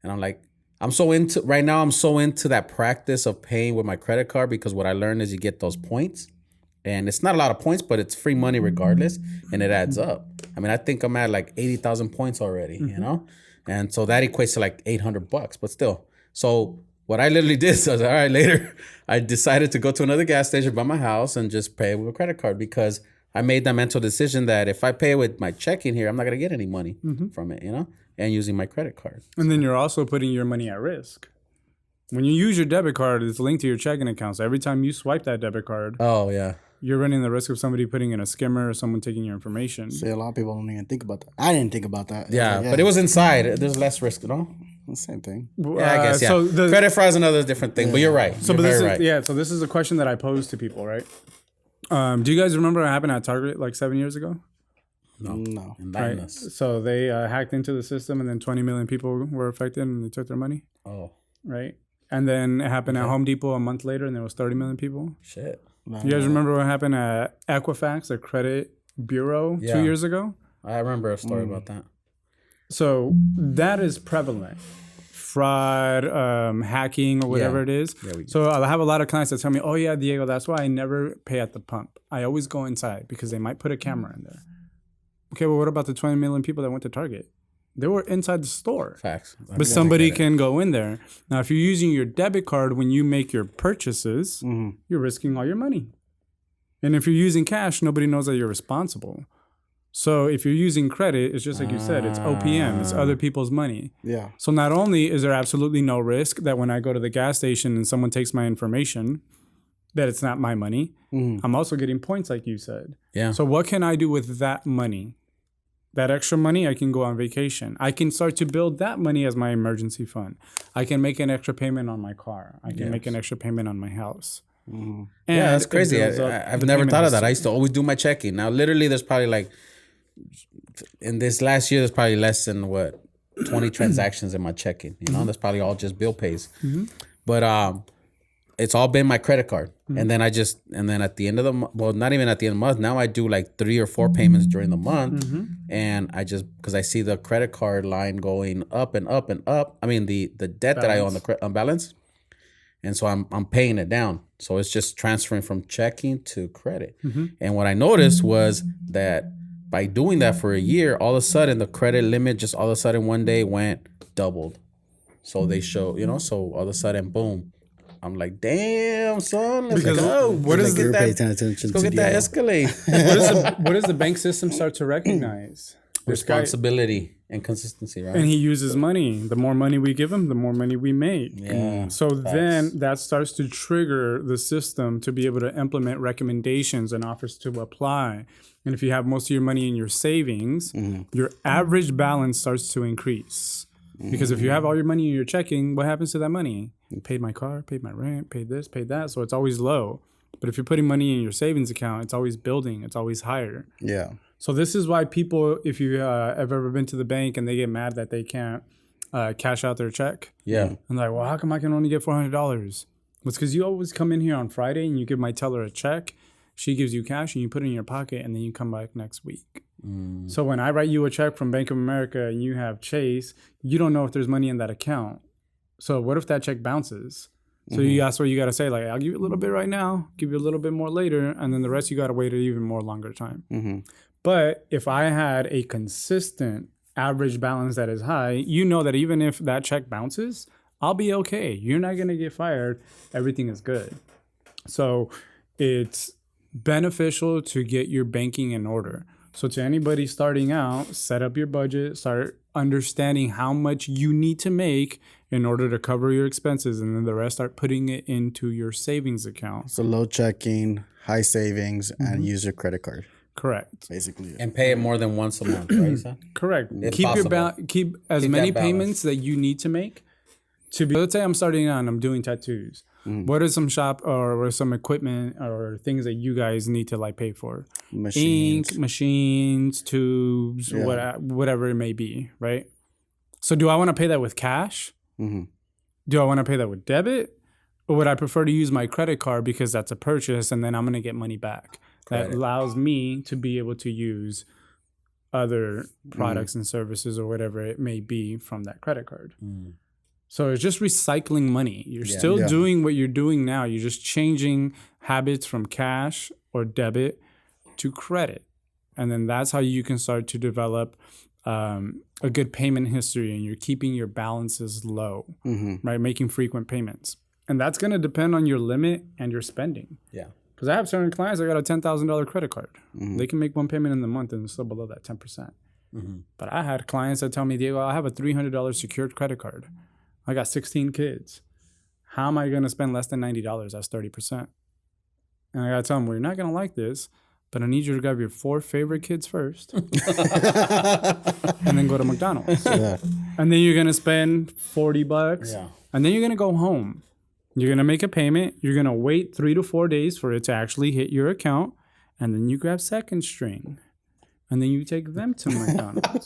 And I'm like, I'm so into that practice of paying with my credit card, because what I learned is you get those points. And it's not a lot of points, but it's free money regardless, and it adds up. I mean, I think I'm at like 80,000 points already, and so that equates to like $800, but still. So what I literally did is, all right, later, I decided to go to another gas station by my house and just pay with a credit card, because I made that mental decision that if I pay with my checking here, I'm not gonna get any money from it, and using my credit card.
And then you're also putting your money at risk. When you use your debit card, it's linked to your checking account. So every time you swipe that debit card, you're running the risk of somebody putting in a skimmer or someone taking your information.
See, a lot of people don't even think about that. I didn't think about that.
Yeah, but it was inside. There's less risk,
The same thing.
Yeah, I guess, So credit fraud is another different thing, but you're right.
So this is a question that I pose to people, right? Do you guys remember what happened at Target like 7 years ago?
No.
Right. So they hacked into the system, and then 20 million people were affected, and they took their money.
Oh.
Right. And then it happened at Home Depot a month later, and there was 30 million people.
Shit.
You guys remember what happened at Equifax, the credit bureau, 2 years ago?
I remember a story about that.
So that is prevalent. Fraud, hacking, or whatever it is. So I have a lot of clients that tell me, "Oh yeah, Diego, that's why I never pay at the pump. I always go inside because they might put a camera in there." Okay, well, what about the 20 million people that went to Target? They were inside the store.
Facts.
But somebody can go in there. Now, if you're using your debit card when you make your purchases, you're risking all your money. And if you're using cash, nobody knows that you're responsible. So if you're using credit, it's just like you said, it's OPM, it's other people's money.
Yeah.
So not only is there absolutely no risk that when I go to the gas station and someone takes my information, that it's not my money, I'm also getting points like you said.
Yeah.
So what can I do with that money? That extra money, I can go on vacation. I can start to build that money as my emergency fund. I can make an extra payment on my car. I can make an extra payment on my house.
Mm-hmm. Yeah, that's crazy. I've never thought of that. I used to always do my checking. Now, literally, there's probably like, in this last year, there's probably less than 20 transactions in my checking. You know, that's probably all just bill pays. Mm-hmm. But it's all been my credit card. Mm-hmm. And then at the end of the month, well, not even at the end of the month, now I do like 3 or 4 payments during the month. Mm-hmm. And because I see the credit card line going up and up and up. I mean, the debt balance that I owe on balance. And so I'm paying it down. So it's just transferring from checking to credit. Mm-hmm. And what I noticed was that by doing that for a year, all of a sudden the credit limit just all of a sudden one day went doubled. So they show, so all of a sudden, boom. I'm like, damn, son, let's go.
What is like
let's go get that Escalade.
What does the bank system start to recognize?
Responsibility and consistency, right?
And he uses money. The more money we give him, the more money we make.
Yeah.
So then that starts to trigger the system to be able to implement recommendations and offers to apply. And if you have most of your money in your savings, your average balance starts to increase. Because if you have all your money in your checking, what happens to that money? Paid my car, paid my rent, paid this, paid that. So it's always low. But if you're putting money in your savings account, it's always building. It's always higher.
Yeah.
So this is why people, if you have ever been to the bank and they get mad that they can't cash out their check.
Yeah.
And they're like, well, how come I can only get $400? Well, it's because you always come in here on Friday and you give my teller a check. She gives you cash and you put it in your pocket and then you come back next week. So when I write you a check from Bank of America and you have Chase, you don't know if there's money in that account. So what if that check bounces? So that's what you got to say. Like, I'll give you a little bit right now, give you a little bit more later, and then the rest you got to wait an even more longer time. Mm-hmm. But if I had a consistent average balance that is high, you know that even if that check bounces, I'll be okay. You're not going to get fired. Everything is good. So it's beneficial to get your banking in order. So to anybody starting out, set up your budget, start understanding how much you need to make in order to cover your expenses, and then the rest start putting it into your savings account.
So low checking, high savings, and use your credit card.
Correct.
Basically.
And pay it more than once a month, right, son?
Correct.
If
Keep
possible.
keep many payments that you need to make. Let's say I'm starting out and I'm doing tattoos. What is some shop or some equipment or things that you guys need to like pay for?
Machines.
Ink, machines, tubes, whatever it may be, right? So do I want to pay that with cash? Mm-hmm. Do I want to pay that with debit? Or would I prefer to use my credit card because that's a purchase and then I'm going to get money back? That allows me to be able to use other products and services or whatever it may be from that credit card. So it's just recycling money. You're still doing what you're doing now. You're just changing habits from cash or debit to credit. And then that's how you can start to develop a good payment history, and you're keeping your balances low, right? Making frequent payments. And that's going to depend on your limit and your spending.
Yeah.
Because I have certain clients that got a $10,000 credit card. They can make one payment in the month and it's still below that 10%. But I had clients that tell me, Diego, I have a $300 secured credit card. I got 16 kids. How am I going to spend less than $90? That's 30%. And I got to tell them, well, you're not going to like this, but I need you to grab your 4 favorite kids first and then go to McDonald's. Yeah. And then you're going to spend $40 and then you're going to go home. You're going to make a payment. You're going to wait 3 to 4 days for it to actually hit your account. And then you grab second string. And then you take them to McDonald's.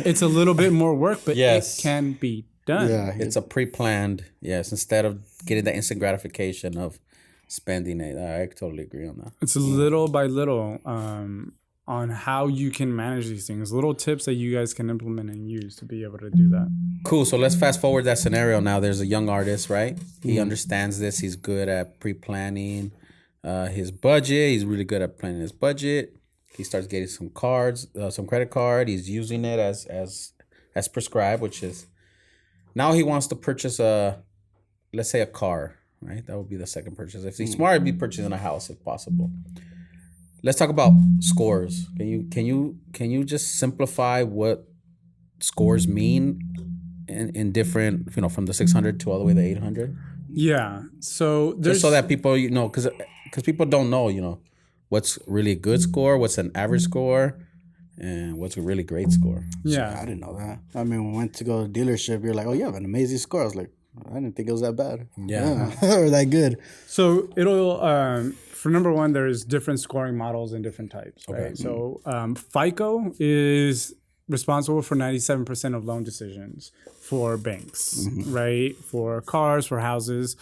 It's a little bit more work, but it can be done.
Yeah, it's a pre-planned, instead of getting the instant gratification of spending it. I totally agree on that.
It's little by little on how you can manage these things. Little tips that you guys can implement and use to be able to do that.
Cool. So let's fast forward that scenario now. There's a young artist, right? He understands this. He's good at pre-planning his budget. He's really good at planning his budget. He starts getting some cards, some credit card. He's using it as prescribed, which is now he wants to purchase let's say a car, right? That would be the second purchase. If he's smart, he'd be purchasing a house if possible. Let's talk about scores. Can you just simplify what scores mean in different, from the 600 to all the way to 800?
Yeah. So there's
just so that people, because people don't know, what's really a good score, what's an average score, and what's a really great score.
Yeah.
I didn't know that. I mean, when we went to go to the dealership, you're like, oh, you have an amazing score. I was like, I didn't think it was that bad.
Yeah.
Or that good.
So it'll for number one, there's different scoring models and different types, right?
Okay.
So FICO is responsible for 97% of loan decisions for banks, right? For cars, for houses,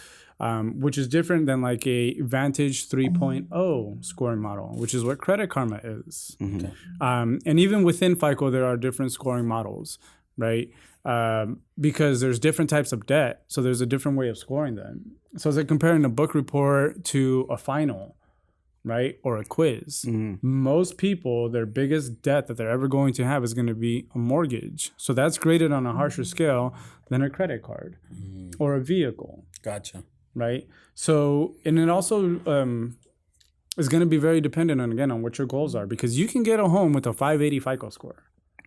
which is different than like a Vantage 3.0 scoring model, which is what Credit Karma is.
Okay.
And even within FICO, there are different scoring models, right? Because there's different types of debt. So there's a different way of scoring them. So it's like comparing a book report to a final, right? Or a quiz. Most people, their biggest debt that they're ever going to have is going to be a mortgage. So that's graded on a harsher scale than a credit card or a vehicle.
Gotcha.
Right? So, and it also is going to be very dependent on, again, on what your goals are, because you can get a home with a 580 FICO score.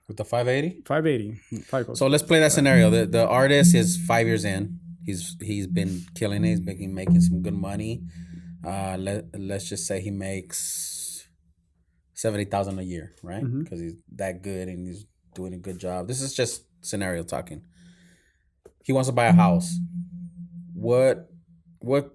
With the 580?
580 FICO.
So let's play that scenario. The artist is 5 years in. He's been killing it. He's making some good money. Let's just say he makes $70,000 a year, right? Because he's that good and he's doing a good job. This is just scenario talking. He wants to buy a house. What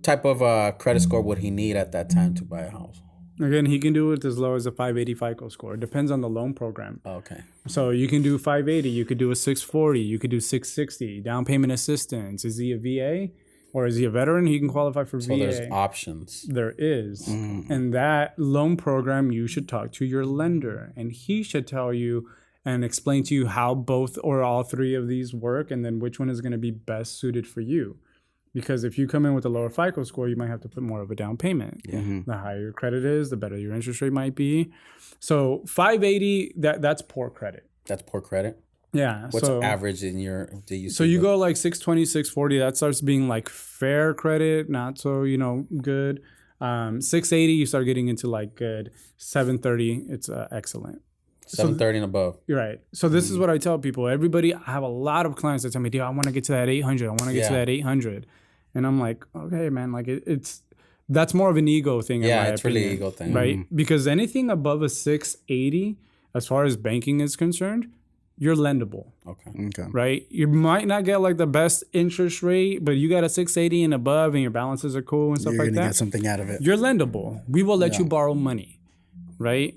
type of credit score would he need at that time to buy a house?
Again, he can do it as low as a 580 FICO score. It depends on the loan program.
Okay.
So you can do 580. You could do a 640. You could do 660. Down payment assistance. Is he a VA or is he a veteran? He can qualify for VA.
So there's options.
There is. And that loan program, you should talk to your lender. And he should tell you and explain to you how both or all three of these work and then which one is going to be best suited for you. Because if you come in with a lower FICO score, you might have to put more of a down payment. The higher your credit is, the better your interest rate might be. So 580, that's poor credit.
That's poor credit.
Yeah.
What's
so
average in your?
So you go like 620, 640. That starts being like fair credit, not so good. 680, you start getting into like good. 730, it's excellent.
730 and above.
You're right. So this is what I tell people. I have a lot of clients that tell me, "Dude, I want to get to that 800. I want to get to that 800." And I'm like, "Okay, man. Like that's more of an ego thing."
Yeah,
in my
it's
opinion,
really ego thing,
right? Because anything above a 680, as far as banking is concerned, you're lendable.
Okay.
Right? You might not get like the best interest rate, but you got a 680 and above, and your balances are cool and stuff
You're
like
gonna
that.
get something out of it.
You're lendable. We will let you borrow money, right?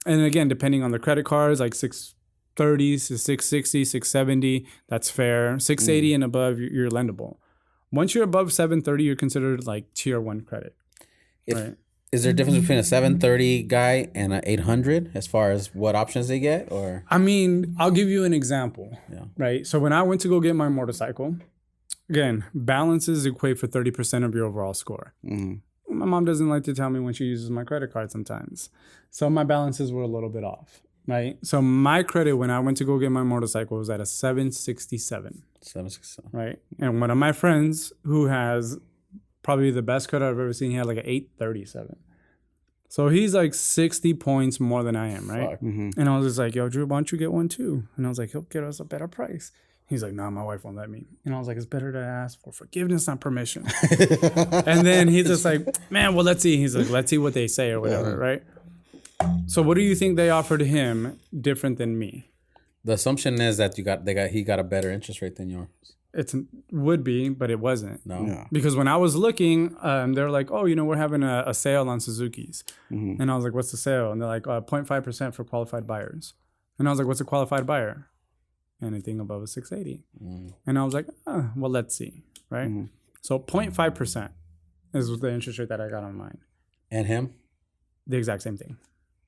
And again, depending on the credit cards, like 630 to 660, 670, that's fair. 680 and above, you're lendable. Once you're above 730, you're considered like tier 1 credit. Right?
Is there a difference between a 730 guy and an 800 as far as what options they get? Or
I mean, I'll give you an example. Right? So when I went to go get my motorcycle, again, balances equate for 30% of your overall score. My mom doesn't like to tell me when she uses my credit card sometimes. So my balances were a little bit off, right? So my credit when I went to go get my motorcycle was at a 767.
767.
Right? And one of my friends who has probably the best credit I've ever seen, he had like an 837. So he's like 60 points more than I am, right? And I was just like, yo, Drew, why don't you get one too? And I was like, he'll get us a better price. He's like, nah, my wife won't let me. And I was like, it's better to ask for forgiveness, not permission. And then he's just like, man, well, let's see. He's like, let's see what they say or whatever, right? So what do you think they offered him different than me?
The assumption is that he got a better interest rate than yours.
It would be, but it wasn't.
No.
Because when I was looking, they're like, oh, we're having a sale on Suzuki's. And I was like, what's the sale? And they're like, 0.5% for qualified buyers. And I was like, what's a qualified buyer? Anything above a 680. And I was like, well, let's see, right? So 0.5% is the interest rate that I got on mine.
And him?
The exact same thing.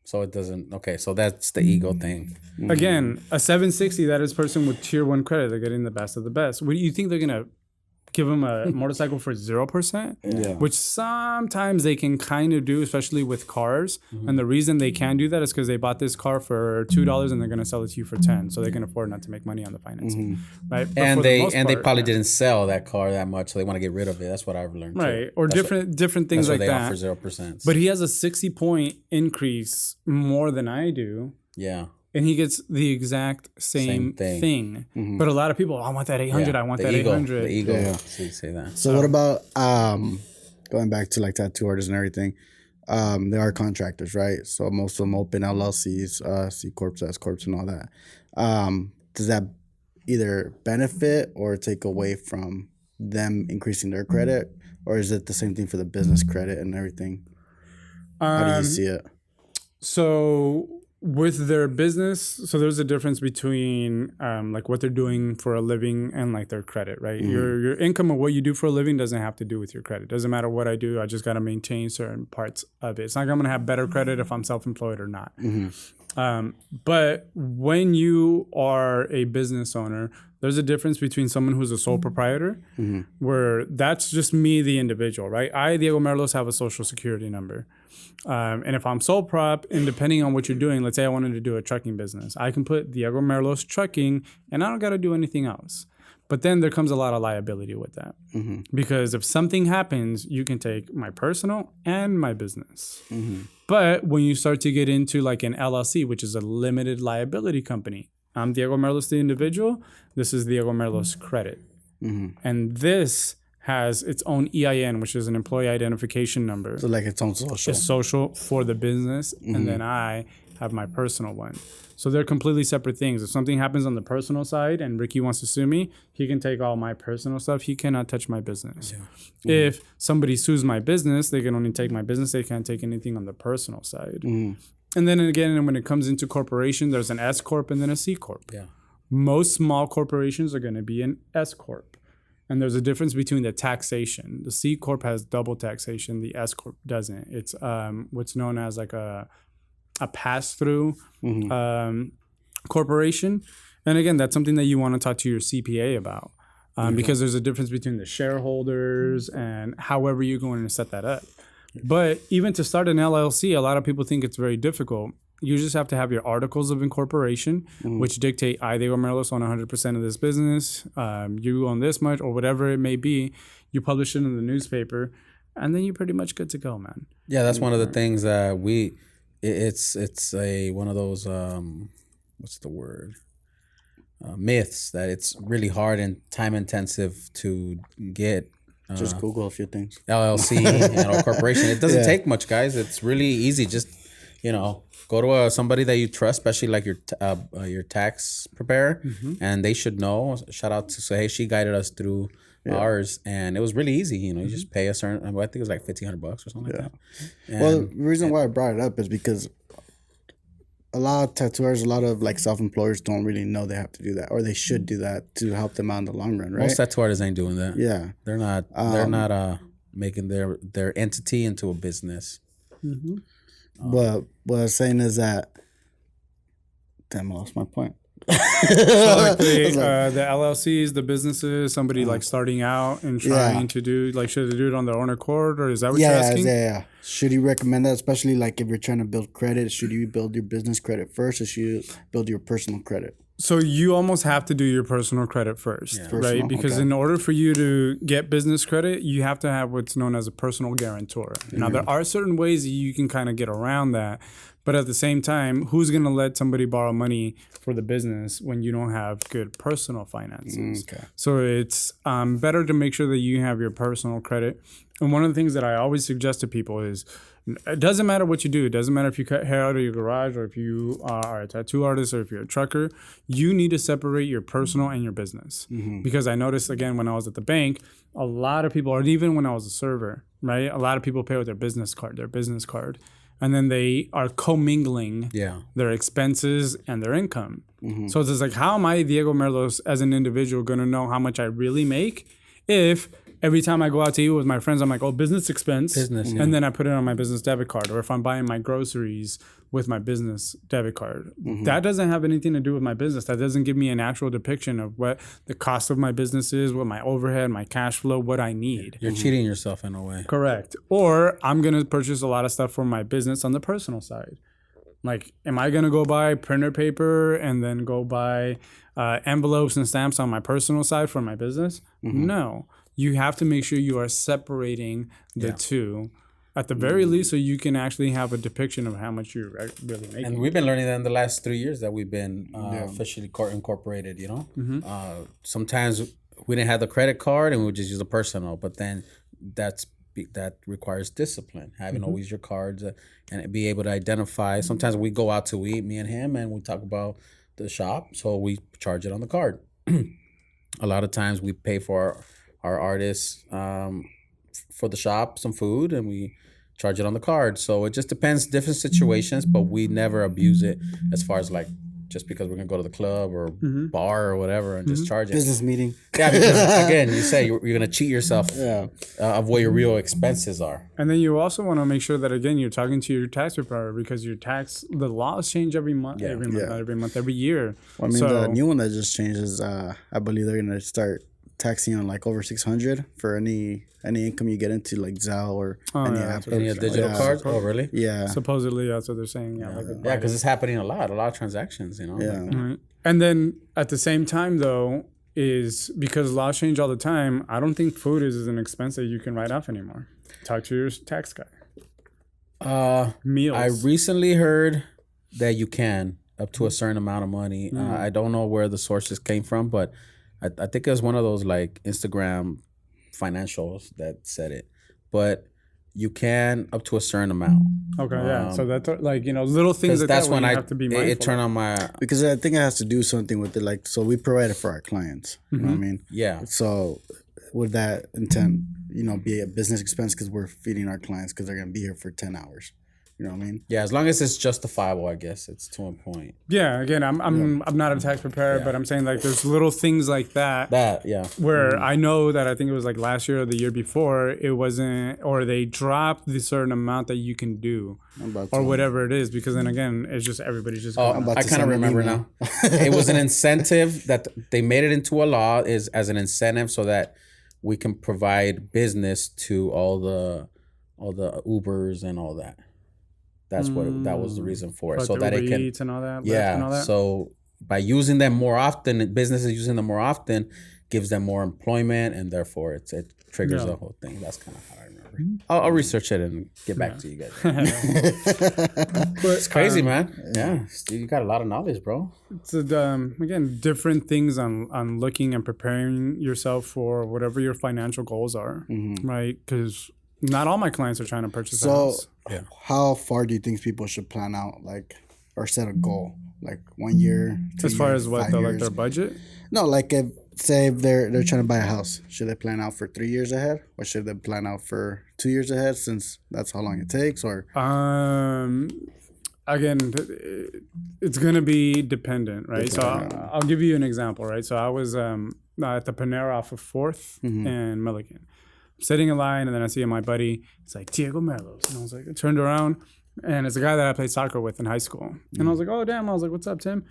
So it doesn't, okay, so that's the ego thing.
Again, a 760, that is person with tier 1 credit. They're getting the best of the best. What do you think they're going to give them a motorcycle for 0%?
Yeah.
Which sometimes they can kind of do, especially with cars. And the reason they can do that is because they bought this car for $2 and they're going to sell it to you for 10, so they can afford not to make money on the financing, right? But
And
for the most
they
part,
probably didn't sell that car that much, so they want to get rid of it. That's what I've learned.
right?
Too.
Or
That's
different things
that's
like
why
that.
they offer 0%.
But he has a 60-point increase more than I do.
Yeah.
And he gets the exact same thing. But a lot of people, I want that 800. I want that 800.
The ego.
Yeah.
So you say that.
So what about going back to like tattoo artists and everything? they are contractors, right? So most of them open LLCs, C corps, S corps, and all that. Does that either benefit or take away from them increasing their credit, or is it the same thing for the business credit and everything? How do you see it?
So with their business, so there's a difference between like what they're doing for a living and like their credit, right? Your income or what you do for a living doesn't have to do with your credit. Doesn't matter what I do. I just got to maintain certain parts of it. It's not like I'm going to have better credit if I'm self-employed or not. But when you are a business owner, there's a difference between someone who's a sole proprietor, where that's just me, the individual, right? I, Diego Merlos, have a social security number. And if I'm sole prop, and depending on what you're doing, let's say I wanted to do a trucking business, I can put Diego Merlos Trucking, and I don't got to do anything else. But then there comes a lot of liability with that. Because if something happens, you can take my personal and my business. But when you start to get into like an LLC, which is a limited liability company, I'm Diego Merlos, the individual. This is Diego Merlos Credit. And this has its own EIN, which is an employee identification number.
So like its own social.
It's social for the business, and then I have my personal one. So they're completely separate things. If something happens on the personal side and Ricky wants to sue me, he can take all my personal stuff. He cannot touch my business. If somebody sues my business, they can only take my business. They can't take anything on the personal side. And then again, when it comes into corporation, there's an S corp and then a C corp. Most small corporations are going to be an S corp. And there's a difference between the taxation. The C corp has double taxation. The S corp doesn't. It's what's known as like a pass-through corporation. And again, that's something that you want to talk to your CPA about, because there's a difference between the shareholders and however you're going to set that up. But even to start an LLC, a lot of people think it's very difficult. You just have to have your articles of incorporation, which dictate I, Diego Merlos, own 100% of this business. You own this much, or whatever it may be. You publish it in the newspaper, and then you're pretty much good to go, man.
Yeah, that's one of the things that it's one of those what's the word? Myths that it's really hard and time intensive to get.
Just Google a few things.
LLC, corporation. It doesn't take much, guys. It's really easy. Just go to somebody that you trust, especially like your tax preparer, and they should know. Shout out to hey, she guided us through ours, and it was really easy. You just pay a certain. I think it was like $1,500 or something like that. And,
well, the reason why I brought it up is because a lot of tattooers, a lot of like self-employers don't really know they have to do that, or they should do that to help them out in the long run, right?
Most tattoo artists ain't doing that.
Yeah,
they're not. They're not making their entity into a business.
But what I was saying is that, damn, I lost my point.
So like the LLCs, the businesses, somebody like starting out and trying to do, like, should they do it on their own accord, or is that what you're asking?
Yeah. Should you recommend that, especially like if you're trying to build credit? Should you build your business credit first, or should you build your personal credit?
So you almost have to do your personal credit first, right? Because in order for you to get business credit, you have to have what's known as a personal guarantor. Now, there are certain ways that you can kind of get around that. But at the same time, who's going to let somebody borrow money for the business when you don't have good personal finances? So it's better to make sure that you have your personal credit. And one of the things that I always suggest to people is, it doesn't matter what you do. It doesn't matter if you cut hair out of your garage, or if you are a tattoo artist, or if you're a trucker. You need to separate your personal and your business. Because I noticed, again, when I was at the bank, a lot of people, or even when I was a server, right? A lot of people pay with their business card. And then they are commingling their expenses and their income. So it's just like, how am I, Diego Merlos, as an individual, going to know how much I really make if every time I go out to eat with my friends, I'm like, oh, business expense. And then I put it on my business debit card. Or if I'm buying my groceries with my business debit card. That doesn't have anything to do with my business. That doesn't give me an actual depiction of what the cost of my business is, what my overhead, my cash flow, what I need.
You're cheating yourself in a way.
Correct. Or I'm going to purchase a lot of stuff for my business on the personal side. Like, am I going to go buy printer paper and then go buy envelopes and stamps on my personal side for my business? No. You have to make sure you are separating the two at the very least, so you can actually have a depiction of how much you're really making.
And we've been learning that in the last 3 years that we've been officially incorporated, Sometimes we didn't have the credit card and we would just use the personal, but then that's that requires discipline, having always your cards and be able to identify. Sometimes we go out to eat, me and him, and we talk about the shop, so we charge it on the card. A lot of times we pay for our artists for the shop some food, and we charge it on the card. So it just depends, different situations, but we never abuse it as far as like just because we're gonna go to the club or bar or whatever and just charge it.
Business meeting.
Yeah, because again, you say you're gonna cheat yourself of what your real expenses are.
And then you also want to make sure that again you're talking to your tax preparer, because the laws change every month, every year.
Well, I mean, the new one that just changes, I believe they're gonna start taxing on like over 600 for any income you get into, like Zelle or any app.
Any digital cards? Oh, really?
Yeah.
Supposedly that's what they're saying. Yeah,
because it's happening a lot of transactions, you know.
Yeah.
Right. And then at the same time, though, is because laws change all the time. I don't think food is an expense that you can write off anymore. Talk to your tax guy. Meals.
I recently heard that you can up to a certain amount of money. I don't know where the sources came from, but I think it was one of those like Instagram financials that said it. But you can up to a certain amount.
Okay, yeah. So that's like, little things
that's
that
when
you have to be mindful.
It turned on my...
Because I think it has to do something with it. Like, so we provide it for our clients. You know what I mean?
Yeah.
So would that intent, be a business expense because we're feeding our clients because they're going to be here for 10 hours? You know what I mean?
Yeah, as long as it's justifiable, I guess it's to a point.
Yeah, again, I'm not a tax preparer, but I'm saying like there's little things like that. Where I know that I think it was like last year or the year before, it wasn't, or they dropped the certain amount that you can do, or whatever it is. Because then again, it's just everybody's just.
I kind of remember now. It was an incentive that they made it into a law as an incentive so that we can provide business to all the Ubers and all that. That's what that was the reason for it, so that it can
and all that.
Yeah. So by using them more often, businesses using them more often gives them more employment, and therefore it triggers the whole thing. That's kind of how I remember. I'll research it and get back to you guys. But it's crazy, man. Yeah, you got a lot of knowledge, bro.
It's again different things on looking and preparing yourself for whatever your financial goals are, right? Because not all my clients are trying to purchase a house.
So, how far do you think people should plan out, like, or set a goal, like 1 year?
As far as what, like their budget?
No, like if they're trying to buy a house, should they plan out for 3 years ahead, or should they plan out for 2 years ahead, since that's how long it takes? Or
again, it's gonna be dependent, right? So I'll give you an example, right? So I was at the Panera off of 4th and Milligan. Sitting in line, and then I see my buddy. It's like Diego Merlos, and I was like, I turned around, and it's a guy that I played soccer with in high school. And I was like, oh damn! I was like, what's up, Tim?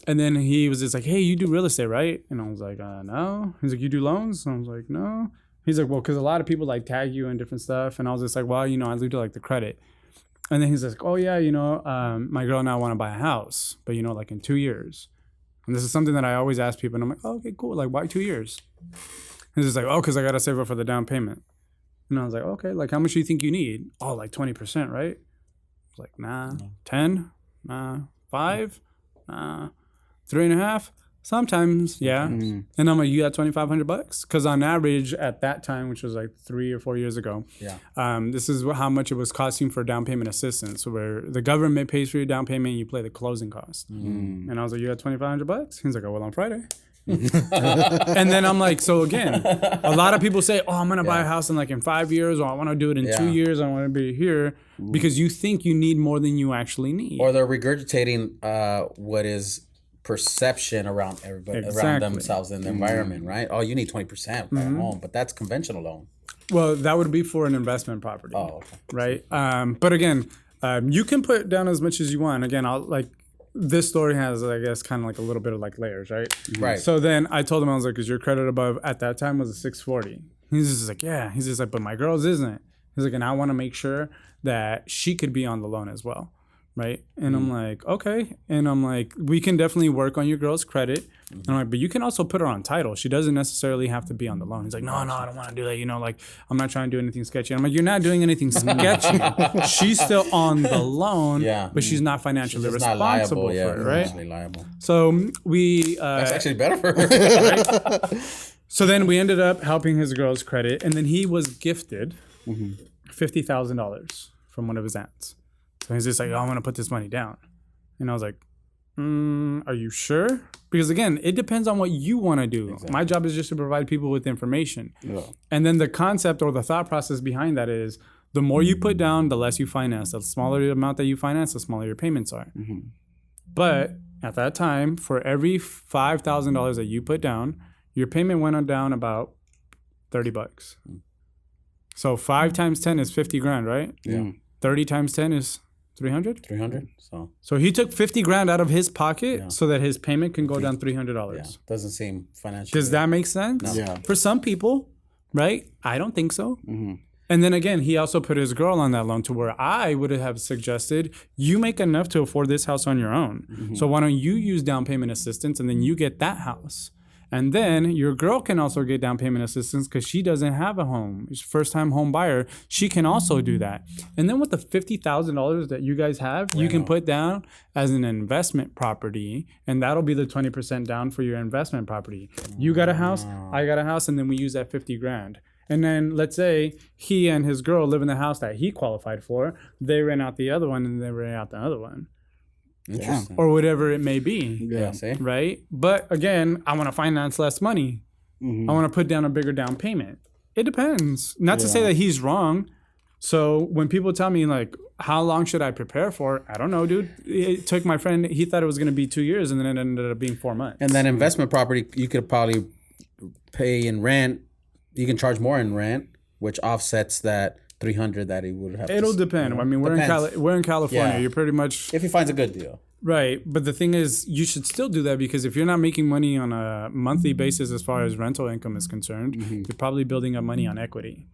And then he was just like, hey, you do real estate, right? And I was like, no. He's like, you do loans? And I was like, no. He's like, well, because a lot of people like tag you and different stuff. And I was just like, well, I looked at like the credit. And then he's like, oh yeah, my girl and I want to buy a house, but like in 2 years. And this is something that I always ask people, and I'm like, oh, okay, cool. Like, why 2 years? He's just like, oh, because I got to save up for the down payment. And I was like, okay, like how much do you think you need? Oh, like 20%, right? I was like, nah. 10? Nah. 5? Nah. 3.5? Sometimes, yeah. And I'm like, you got $2,500? Because on average at that time, which was like 3 or 4 years ago, this is how much it was costing for down payment assistance, where the government pays for your down payment and you pay the closing cost. And I was like, you got $2,500? He's like, oh, well, on Friday. And then I'm like, so again, a lot of people say, oh, I'm going to buy a house in 5 years, or I want to do it in 2 years. I want to be here, because you think you need more than you actually need.
Or they're regurgitating what is perception around everybody, around themselves in the environment, right? Oh, you need 20% at home, but that's conventional loan.
Well, that would be for an investment property.
Oh, okay.
Right? But again, you can put down as much as you want. Again, this story has, I guess, kind of like a little bit of like layers, right?
Right.
So then I told him, I was like, is your credit above, at that time was a 640. He's just like, yeah. He's just like, but my girl's isn't. He's like, and I want to make sure that she could be on the loan as well. Right. And I'm like, okay. And I'm like, we can definitely work on your girl's credit. And I'm like, but you can also put her on title. She doesn't necessarily have to be on the loan. He's like, no, I don't want to do that. Like, I'm not trying to do anything sketchy. I'm like, you're not doing anything sketchy. She's still on the loan, but she's not financially responsible for it, right?
Liable.
So we...
that's actually better for her.
Right? So then we ended up helping his girl's credit. And then he was gifted $50,000 from one of his aunts. So he's just like, oh, I'm going to put this money down. And I was like, are you sure? Because again, it depends on what you want to do. Exactly. My job is just to provide people with information. Yeah. And then the concept or the thought process behind that is the more you put down, the less you finance. The smaller the amount that you finance, the smaller your payments are. But at that time, for every $5,000 that you put down, your payment went on down about $30. So 5 times 10 is 50 grand, right?
Yeah.
30 times 10 is 300?
300.
So he took 50 grand out of his pocket so that his payment can go down $300.
Yeah. Doesn't seem financial.
Does that make sense?
No.
Yeah.
For some people, right? I don't think so. And then again, he also put his girl on that loan to where I would have suggested you make enough to afford this house on your own. So why don't you use down payment assistance and then you get that house? And then your girl can also get down payment assistance because she doesn't have a home. She's a first-time home buyer. She can also do that. And then with the $50,000 that you guys have, you can put down as an investment property, and that'll be the 20% down for your investment property. You got a house, I got a house, and then we use that 50 grand. And then let's say he and his girl live in the house that he qualified for. They rent out the other one, and they rent out the other one.
Interesting.
Or whatever it may be.
Yeah, see?
Right? But again, I want to finance less money. I want to put down a bigger down payment. It depends. Not to say that he's wrong. So when people tell me like, how long should I prepare for? I don't know, dude. It took my friend, he thought it was going to be 2 years and then it ended up being 4 months.
And then investment property, you could probably pay in rent. You can charge more in rent, which offsets that 300 that he would have.
It'll depend. I mean, we're in California. Yeah. You're pretty much
if he finds a good deal,
right? But the thing is, you should still do that because if you're not making money on a monthly basis as far as rental income is concerned, you're probably building up money on equity.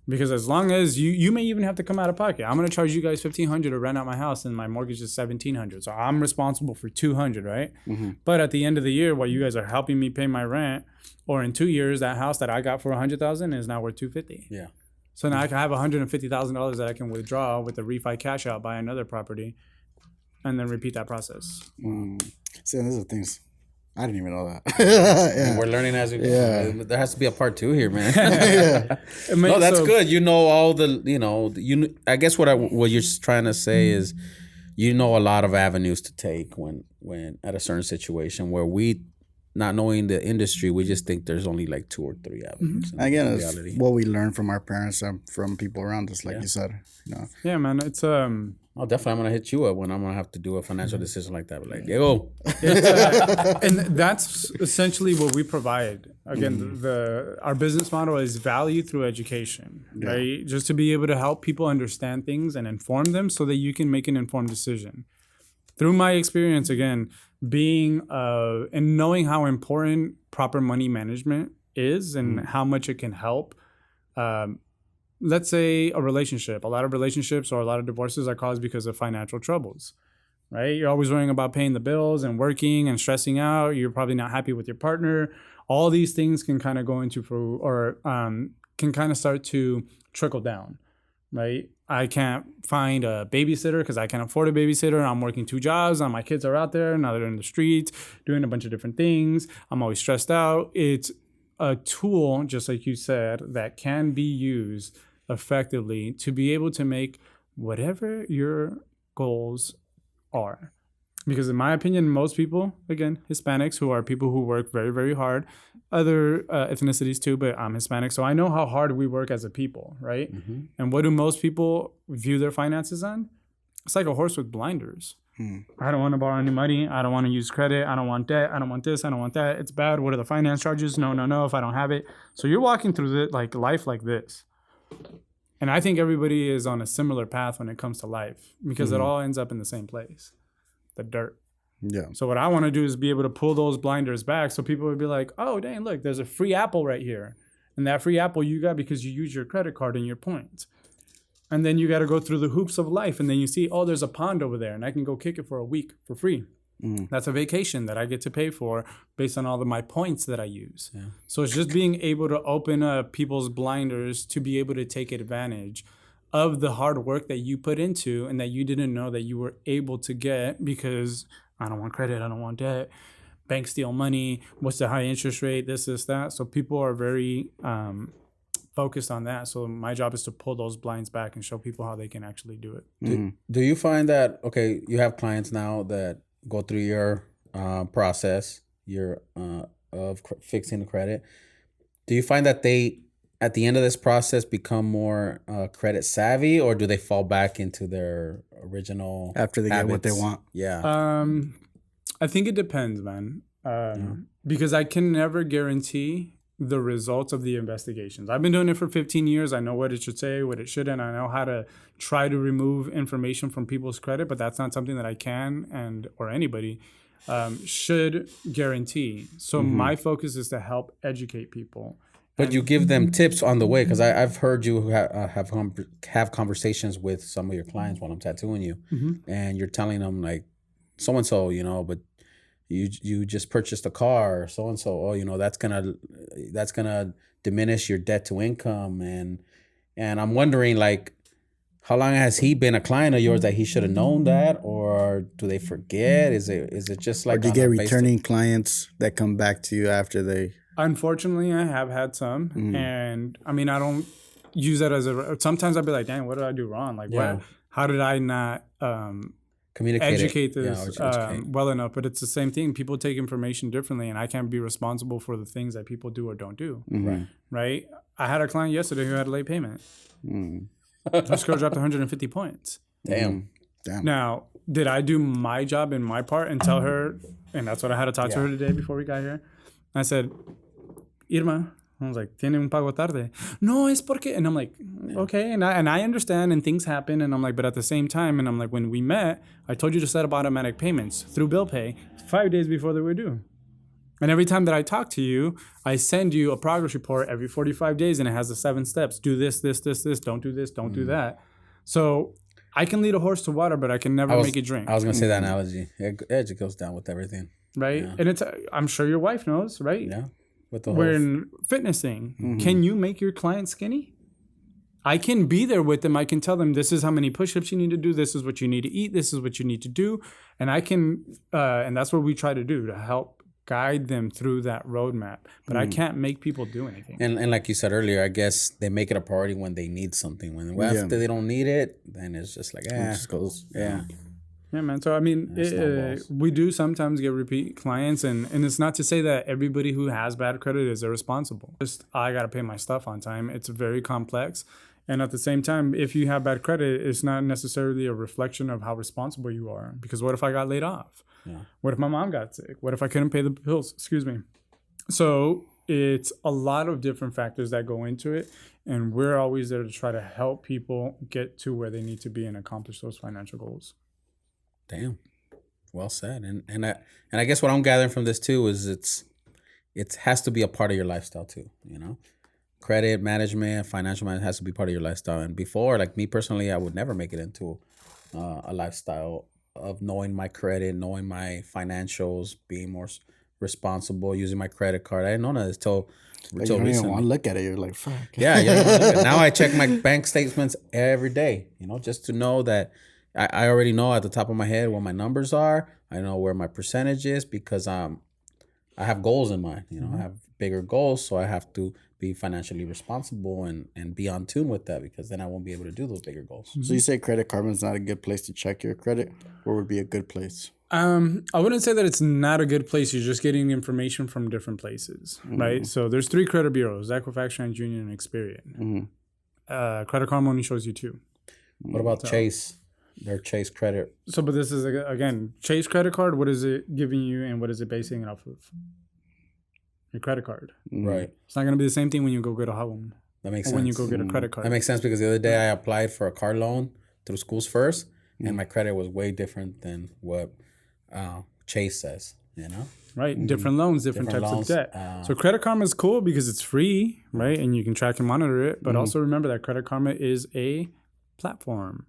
Because as long as you may even have to come out of pocket. I'm going to charge you guys $1,500 to rent out my house, and my mortgage is $1,700, so I'm responsible for $200, right? But at the end of the year, while you guys are helping me pay my rent, or in 2 years, that house that I got for $100,000 is now worth $250.
Yeah.
So now I can have $150,000 that I can withdraw with the refi cash out, buy another property, and then repeat that process.
See, those are things I didn't even know that.
Yeah. We're learning as we go. Yeah. There has to be a part 2 here, man. No, that's good. You know all the, I guess what you're trying to say is, you know a lot of avenues to take when at a certain situation where we, not knowing the industry, we just think there's only like 2 or 3 avenues.
Again, it's what we learn from our parents and from people around us, like you said. You know.
Yeah, man. It's
Oh, definitely. I'm gonna hit you up when I'm gonna have to do a financial decision like that. But like, Diego.
And that's essentially what we provide. Again, our business model is value through education, right? Just to be able to help people understand things and inform them so that you can make an informed decision. Through my experience, again, being and knowing how important proper money management is and how much it can help. Let's say a relationship. A lot of relationships or a lot of divorces are caused because of financial troubles, right? You're always worrying about paying the bills and working and stressing out. You're probably not happy with your partner. All these things can kind of go into can kind of start to trickle down, right? I can't find a babysitter because I can't afford a babysitter. I'm working 2 jobs and my kids are out there. Now they're in the streets doing a bunch of different things. I'm always stressed out. It's a tool, just like you said, that can be used effectively to be able to make whatever your goals are. Because in my opinion, most people, again, Hispanics, who are people who work very, very hard, other ethnicities too, but I'm Hispanic, so I know how hard we work as a people, right? And what do most people view their finances on? It's like a horse with blinders. I don't want to borrow any money. I don't want to use credit. I don't want debt. I don't want this. I don't want that. It's bad. What are the finance charges? No, if I don't have it. So you're walking through life like this. And I think everybody is on a similar path when it comes to life because it all ends up in the same place, the dirt.
Yeah.
So what I want to do is be able to pull those blinders back so people would be like, oh, dang, look, there's a free apple right here. And that free apple you got because you use your credit card and your points. And then you got to go through the hoops of life. And then you see, oh, there's a pond over there and I can go kick it for a week for free. That's a vacation that I get to pay for based on all of my points that I use. Yeah. So it's just being able to open up people's blinders to be able to take advantage of the hard work that you put into and that you didn't know that you were able to get because I don't want credit, I don't want debt, banks steal money, what's the high interest rate, this, that. So people are very focused on that. So my job is to pull those blinds back and show people how they can actually do it.
Do you find that, okay, you have clients now that go through your process, of fixing the credit. Do you find that they, at the end of this process, become more credit savvy, or do they fall back into their original
After they get what they
habits?
want.
Yeah.
I think it depends, man. Because I can never guarantee the results of the investigations. I've been doing it for 15 years. I know what it should say, what it shouldn't. I know how to try to remove information from people's credit, but that's not something that I can or anybody should guarantee. So my focus is to help educate people.
But you give them tips on the way, because I've heard you have conversations with some of your clients while I'm tattooing you, and you're telling them like, so and so, but you just purchased a car, so and so. Oh, that's gonna diminish your debt to income, and I'm wondering like, how long has he been a client of yours that he should have known that, or do they forget? Is it just like?
Or do you get returning clients that come back to you after they?
Unfortunately, I have had some, and I mean, I don't use that as sometimes I'll be like, dang, what did I do wrong? Like, what? How did I not educate this well enough? But it's the same thing. People take information differently, and I can't be responsible for the things that people do or don't do. Right? I had a client yesterday who had a late payment. Her score dropped 150 points.
Damn.
Now, did I do my job in my part and tell her, and that's what I had to talk to her today before we got here. I said, Irma, I was like, tiene un pago tarde. No, es porque, and I'm like, okay, and I understand, and things happen, and I'm like, but at the same time, and I'm like, when we met, I told you to set up automatic payments through bill pay 5 days before they were due. And every time that I talk to you, I send you a progress report every 45 days, and it has the 7 steps. Do this, this, this, this. Don't do this, don't do that. So I can lead a horse to water, but I can never make it drink.
I was going to say that analogy. It just goes down with everything.
Right? Yeah. And I'm sure your wife knows, right?
Yeah. With the
we're in fitness thing. Can you make your client skinny? I can be there with them. I can tell them this is how many push-ups you need to do. This is what you need to eat. This is what you need to do. And I can, and that's what we try to do, to help guide them through that roadmap. But I can't make people do anything.
And like you said earlier, I guess they make it a priority when they need something. After they don't need it, then it's just like, it just goes. Yeah.
Yeah, man. So, I mean, we do sometimes get repeat clients, and it's not to say that everybody who has bad credit is irresponsible. Just, I got to pay my stuff on time. It's very complex. And at the same time, if you have bad credit, it's not necessarily a reflection of how responsible you are. Because what if I got laid off? Yeah. What if my mom got sick? What if I couldn't pay the bills? Excuse me. So it's a lot of different factors that go into it. And we're always there to try to help people get to where they need to be and accomplish those financial goals.
Damn, well said. And I guess what I'm gathering from this too is it has to be a part of your lifestyle too. Credit management, financial management has to be part of your lifestyle. And before, like me personally, I would never make it into a lifestyle of knowing my credit, knowing my financials, being more responsible, using my credit card. I didn't know that until recently. You don't want
to look at it. You're like, fuck.
Yeah. Now I check my bank statements every day. Just to know that. I already know at the top of my head what my numbers are. I know where my percentage is because I have goals in mind. I have bigger goals, so I have to be financially responsible and be on tune with that, because then I won't be able to do those bigger goals.
So you say Credit Karma is not a good place to check your credit? Where would be a good place?
I wouldn't say that it's not a good place. You're just getting information from different places, right? So there's 3 credit bureaus: Equifax, TransUnion, and Experian. Credit Karma only shows you 2.
What about Chase? Their Chase credit.
So, but this is, again, Chase credit card. What is it giving you, and what is it basing it off of? Your credit card.
Right.
It's not going to be the same thing when you go get a home.
That makes sense.
When you go get a credit card.
That makes sense, because the other day I applied for a car loan through Schools First, and my credit was way different than what Chase says,
Right. Different loans, different types of debt. So Credit Karma is cool because it's free, right? And you can track and monitor it. But also remember that Credit Karma is a platform.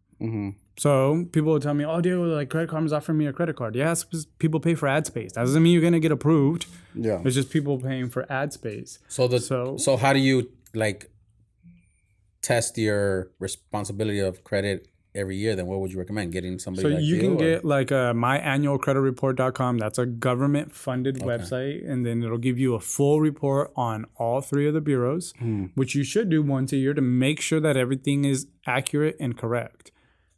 So people will tell me, oh, dude, like Credit Karma's offering me a credit card. Yeah, it's because people pay for ad space. That doesn't mean you're going to get approved. Yeah. It's just people paying for ad space.
So how do you test your responsibility of credit every year, then what would you recommend? Getting somebody
So
like
you can
or-
get like myannualcreditreport.com. That's a government funded website. And then it'll give you a full report on all 3 of the bureaus, which you should do once a year to make sure that everything is accurate and correct.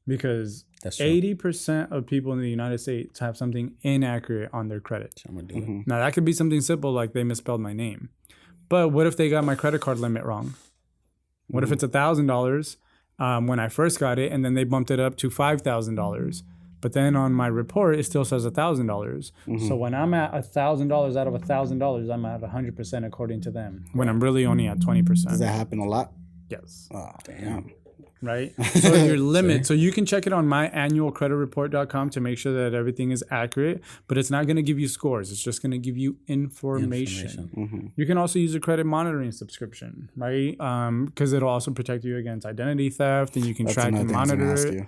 Because
That's true.
80% of people in the United States have something inaccurate on their credit.
I'm gonna do it.
Now, that could be something simple like they misspelled my name. But what if they got my credit card limit wrong? What if it's $1,000 when I first got it, and then they bumped it up to $5,000? But then on my report, it still says $1,000. So when I'm at $1,000 out of $1,000, I'm at 100% according to them, when I'm really only at 20%.
Does that happen a lot?
Yes.
Oh, damn.
Right? So your limit, so you can check it on myannualcreditreport.com to make sure that everything is accurate, but it's not going to give you scores. It's just going to give you information. You can also use a credit monitoring subscription, right? Because it'll also protect you against identity theft, and you can track and monitor it.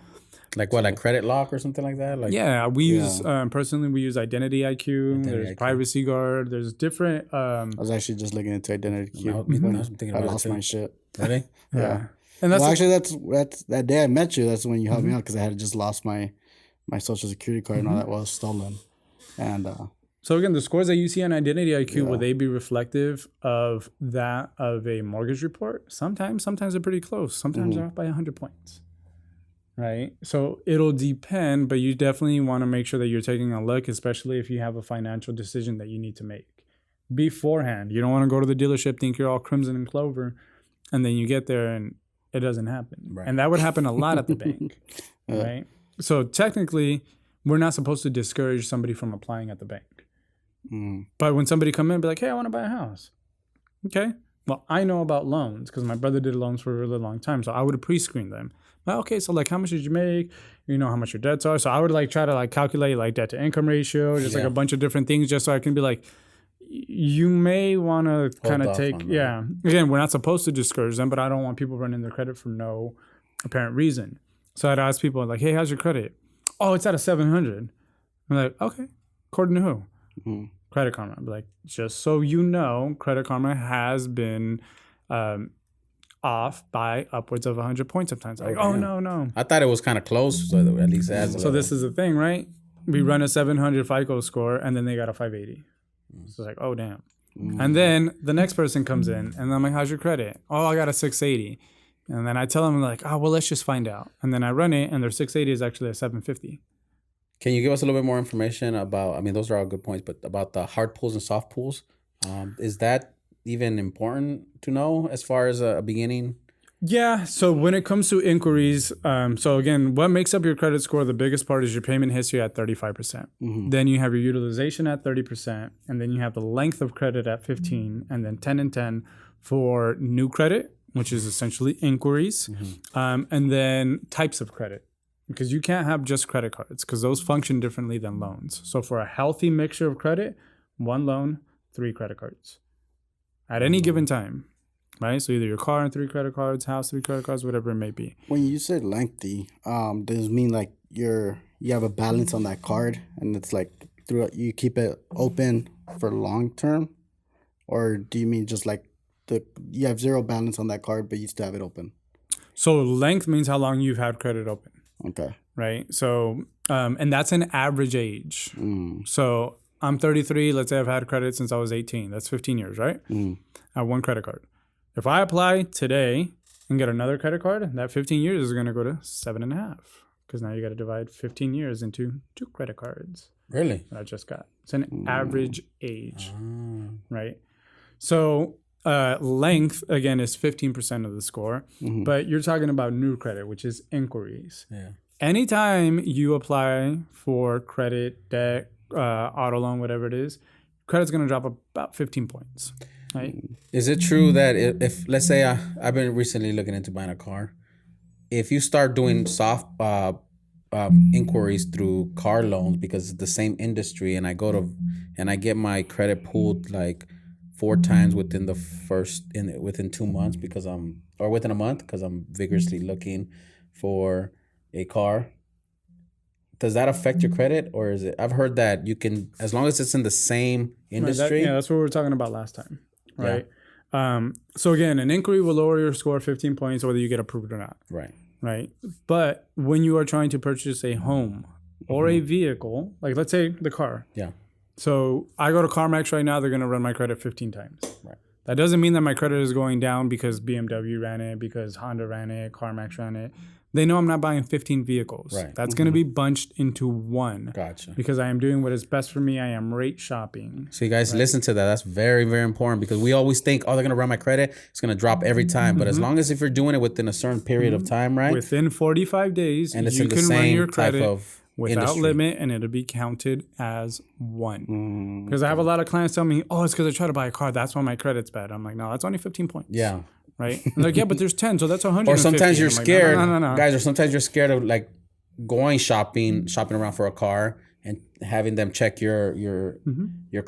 Like what, like Credit Lock or something like that? Like
Yeah, we use, personally, we use Identity IQ. There's
IQ.
Privacy Guard. There's different.
I was actually just looking into Identity Q.
I was thinking
I
about
lost
it too.
my shit.
Really?
Yeah.
And that's
Well, actually, that's that day I met you. That's when you helped me out because I had just lost my social security card and all that was stolen. And
So again, the scores that you see on Identity IQ, will they be reflective of that of a mortgage report? Sometimes they're pretty close. Sometimes they're off by 100 points, right? So it'll depend, but you definitely want to make sure that you're taking a look, especially if you have a financial decision that you need to make beforehand. You don't want to go to the dealership, think you're all crimson and clover, and then you get there and it doesn't happen.
Right.
And that would happen a lot at the bank, right? So technically, we're not supposed to discourage somebody from applying at the bank. But when somebody come in and be like, hey, I want to buy a house. Okay. Well, I know about loans because my brother did loans for a really long time. So I would have pre-screened them. Well, okay, so like how much did you make? You know how much your debts are. So I would like try to like calculate like debt to income ratio, just like a bunch of different things just so I can be like, you may want to kind of take, Again, we're not supposed to discourage them, but I don't want people running their credit for no apparent reason. So I'd ask people like, hey, how's your credit? Oh, it's at a 700. I'm like, okay, according to who? Credit Karma. I'd be like, just so you know, Credit Karma has been off by upwards of 100 points sometimes. Like, oh, no.
I thought it was kind of close, so at least it has a
So this is the thing, right? We run a 700 FICO score, and then they got a 580. So it's like, oh, damn. And then the next person comes in, and I'm like, how's your credit? Oh, I got a 680. And then I tell them, like, oh, well, let's just find out. And then I run it, and their 680 is actually a 750.
Can you give us a little bit more information about, I mean, those are all good points, but about the hard pulls and soft pulls? Is that even important to know as far as a beginning?
Yeah. So when it comes to inquiries, so again, what makes up your credit score? The biggest part is your payment history at 35%. Then you have your utilization at 30%. And then you have the length of credit at 15%. And then 10 and 10 for new credit, which is essentially inquiries. And then types of credit. Because you can't have just credit cards because those function differently than loans. So for a healthy mixture of credit, 1 loan, 3 credit cards at any given time. Right, so either your car and 3 credit cards, house 3 credit cards, whatever it may be.
When you said lengthy, does it mean like you have a balance on that card and it's like throughout you keep it open for long term, or do you mean just like you have 0 balance on that card but you still have it open?
So length means how long you've had credit open.
Okay.
Right. So and that's an average age. So I'm 33. Let's say I've had credit since I was 18. That's 15 years, right? I have 1 credit card. If I apply today and get another credit card, that 15 years is going to go to 7.5 because now you got to divide 15 years into 2 credit cards.
Really?
That I just got. It's an average age, right? So length, again, is 15% of the score, but you're talking about new credit, which is inquiries.
Yeah.
Anytime you apply for credit, debt, auto loan, whatever it is, credit's going to drop about 15 points. Right.
Is it true that if let's say I've been recently looking into buying a car, if you start doing soft inquiries through car loans because it's the same industry, and I get my credit pulled like 4 times within within 2 months or within a month because I'm vigorously looking for a car, does that affect your credit, or is it? I've heard that you can, as long as it's in the same industry.
That's what we were talking about last time. Right. So again, an inquiry will lower your score 15 points whether you get approved or not.
Right.
right? But when you are trying to purchase a home or a vehicle, like let's say the car.
Yeah.
So I go to CarMax right now, they're going to run my credit 15 times.
Right.
That doesn't mean that my credit is going down because BMW ran it, because Honda ran it, CarMax ran it. They know I'm not buying 15 vehicles.
Right.
That's going to be bunched into one.
Gotcha.
Because I am doing what is best for me. I am rate shopping.
So you guys listen to that. That's very, very important because we always think, oh, they're going to run my credit. It's going to drop every time. But as long as if you're doing it within a certain period of time, right?
Within 45 days,
And it's
you
in the
can run
same
your
type
credit
of
without
industry.
limit, and it'll be counted as one. Because I have a lot of clients tell me, oh, it's because I try to buy a car. That's why my credit's bad. I'm like, no, that's only 15 points.
Yeah.
Right? They're like, yeah, but there's 10, so that's 100.
Or sometimes you're scared,
No.
guys, or sometimes you're scared of like going shopping around for a car and having them check your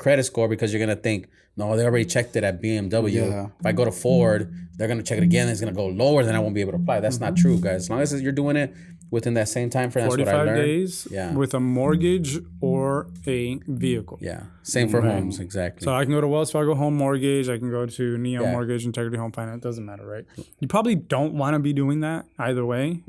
credit score because you're gonna think, no, they already checked it at BMW.
Yeah.
If I go to Ford, they're gonna check it again. It's gonna go lower, then I won't be able to apply. That's not true, guys. As long as you're doing it within that same time frame, that's what I
45
learned.
days
Yeah.
with a mortgage or a vehicle.
Yeah, same for homes, exactly.
So I can go to Wells Fargo Home Mortgage. I can go to Neo
Yeah.
Mortgage, Integrity Home Finance. It doesn't matter, right? You probably don't want to be doing that either way,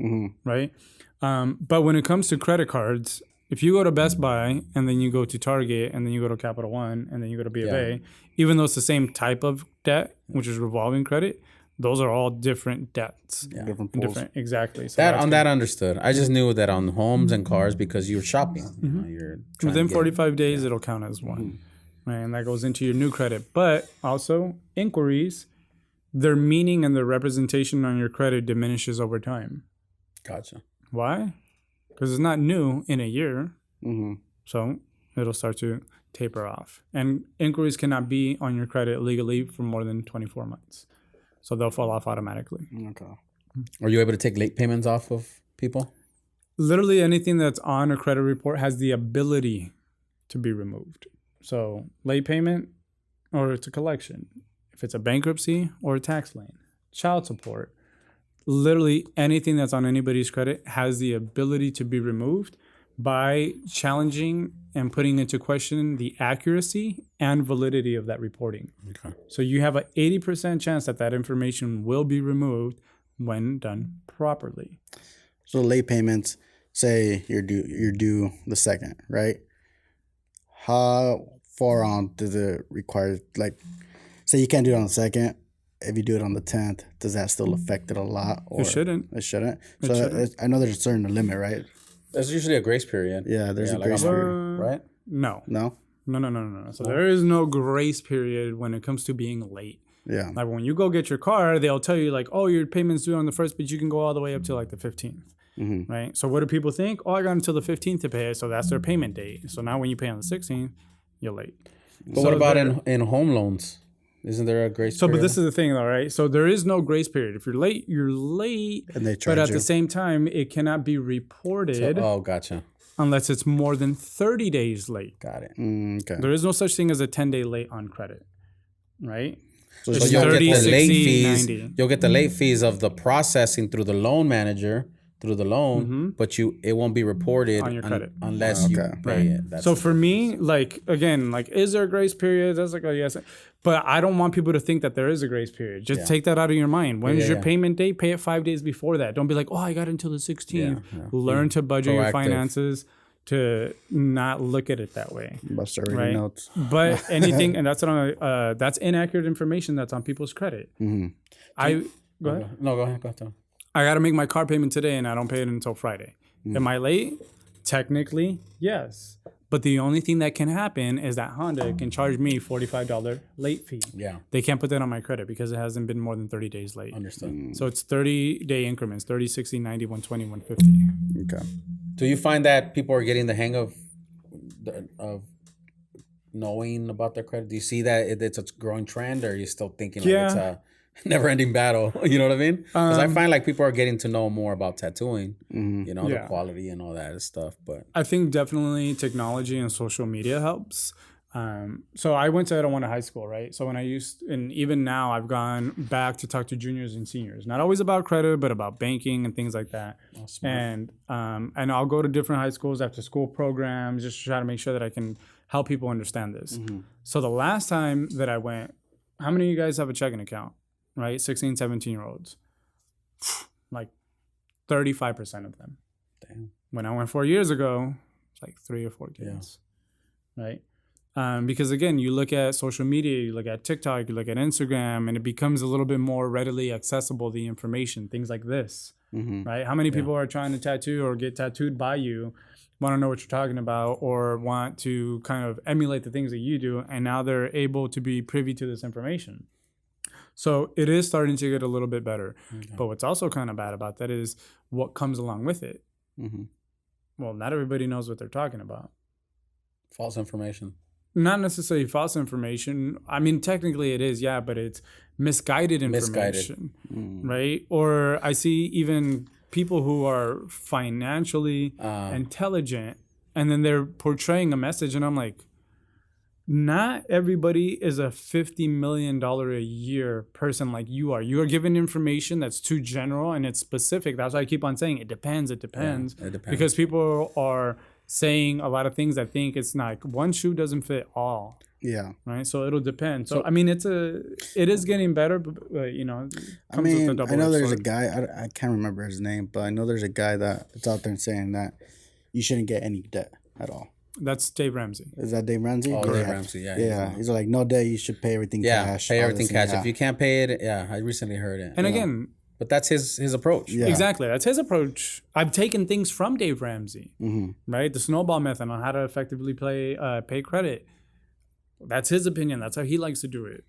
right? But when it comes to credit cards, if you go to Best Buy and then you go to Target and then you go to Capital One and then you go to B of A, even though it's the same type of debt, which is revolving credit, those are all different debts.
Different pools.
Exactly. So
that understood. I just knew that on homes and cars because you're shopping. You know, you're trying
within
to get-
45 days, it'll count as one. Right, and that goes into your new credit. But also, inquiries, their meaning and their representation on your credit diminishes over time.
Gotcha.
Why? Because it's not new in a year.
Mm-hmm.
So it'll start to taper off. And inquiries cannot be on your credit legally for more than 24 months. So they'll fall off automatically.
Okay.
Are you able to take late payments off of people?
Literally anything that's on a credit report has the ability to be removed. So late payment or it's a collection. If it's a bankruptcy or a tax lien, child support, literally anything that's on anybody's credit has the ability to be removed by challenging and putting into question the accuracy and validity of that reporting.
Okay.
So you have an 80% chance that that information will be removed when done properly.
So late payments, say you're due the 2nd, right? How far on does it require? Like, say you can't do it on the 2nd. If you do it on the 10th, does that still affect it a lot? Or
It shouldn't.
It shouldn't. So
shouldn't.
I know there's a certain limit, right?
There's usually a grace period.
Yeah, there's a
like
grace period.
right?
No.
No?
No. So there is no grace period when it comes to being late.
Yeah.
Like when you go get your car, they'll tell you like, oh, your payment's due on the 1st, but you can go all the way up to like the 15th.
Mm-hmm.
Right? So what do people think? Oh, I got until the 15th to pay it. So that's their payment date. So now when you pay on the 16th, you're late.
But what about in home loans? Isn't there a grace
So,
period?
but this is the thing, though, right? So there is no grace period. If you're late, you're late.
And they charge
But at
you.
the same time, it cannot be reported
Oh, gotcha.
unless it's more than 30 days late.
Got it.
Okay.
There is no such thing as a 10-day late on credit, right?
So
It's
it's
You'll
30,
get the
60,
late fees.
90.
You'll get the late fees of the processing through the loan manager through the loan, but it won't be reported
On your credit.
unless you
Okay.
pay it. That's
So for me, like, again, like, is there a grace period? That's like, oh, yes. But I don't want people to think that there is a grace period. Just take that out of your mind. When's your payment date? Pay it 5 days before that. Don't be like, oh, I got until the 16th. Learn to budget your
Proactive.
finances to not look at it that way.
Buster reading
Right.
notes.
But anything, and that's inaccurate information that's on people's credit.
Mm-hmm.
Go ahead.
No, go ahead. Go ahead.
I got to make my car payment today and I don't pay it until Friday. Am I late? Technically, yes. But the only thing that can happen is that Honda can charge me $45 late fee.
Yeah,
They can't put that on my credit because it hasn't been more than 30 days late.
understood.
So it's 30-day increments, 30, 60, 90, 120, 150.
Okay.
Do you find that people are getting the hang of knowing about their credit? Do you see that it's a growing trend, or are you still thinking like it's a never-ending battle? You know what I mean? Because I find like people are getting to know more about tattooing, you know, the quality and all that stuff. But
I think definitely technology and social media helps. So I went to Etijuana High School, right? So when and even now I've gone back to talk to juniors and seniors, not always about credit, but about banking and things like that. And I'll go to different high schools, after school programs, just to try to make sure that I can help people understand this. So the last time that I went, how many of you guys have a checking account, right? 16, 17-year-olds. Like 35% of them.
Damn.
When I went 4 years ago, it's like 3 or 4 kids, right? Because again, you look at social media, you look at TikTok, you look at Instagram, and it becomes a little bit more readily accessible, the information, things like this, right? How many people are trying to tattoo or get tattooed by you, want to know what you're talking about, or want to kind of emulate the things that you do, and now they're able to be privy to this information. So it is starting to get a little bit better. But what's also kind of bad about that is what comes along with it. Well, not everybody knows what they're talking about.
False information.
Not necessarily false information. I mean, technically it is, yeah, but it's misguided information, right? Or I see even people who are financially intelligent, and then they're portraying a message, and I'm like, not everybody is a $50 million a year person like you are. You are given information that's too general and it's specific. That's why I keep on saying it depends. It depends.
Yeah, it depends.
Because people are saying a lot of things that think it's not, one shoe doesn't fit all.
Yeah.
Right. So it'll depend. So I mean, it is getting better, but you know,
I mean, I know there's a guy, I can't remember his name, but I know there's a guy that's out there saying that you shouldn't get any debt at all.
That's Dave Ramsey.
Is that Dave Ramsey?
Oh, Dave Ramsey, yeah.
Yeah. He's like, no debt, you should pay everything cash.
Pay everything cash. If you can't pay it, I recently heard it.
And again,
but that's his approach.
Yeah.
Exactly. That's his approach. I've taken things from Dave Ramsey, right? The snowball method on how to effectively pay credit. That's his opinion. That's how he likes to do it.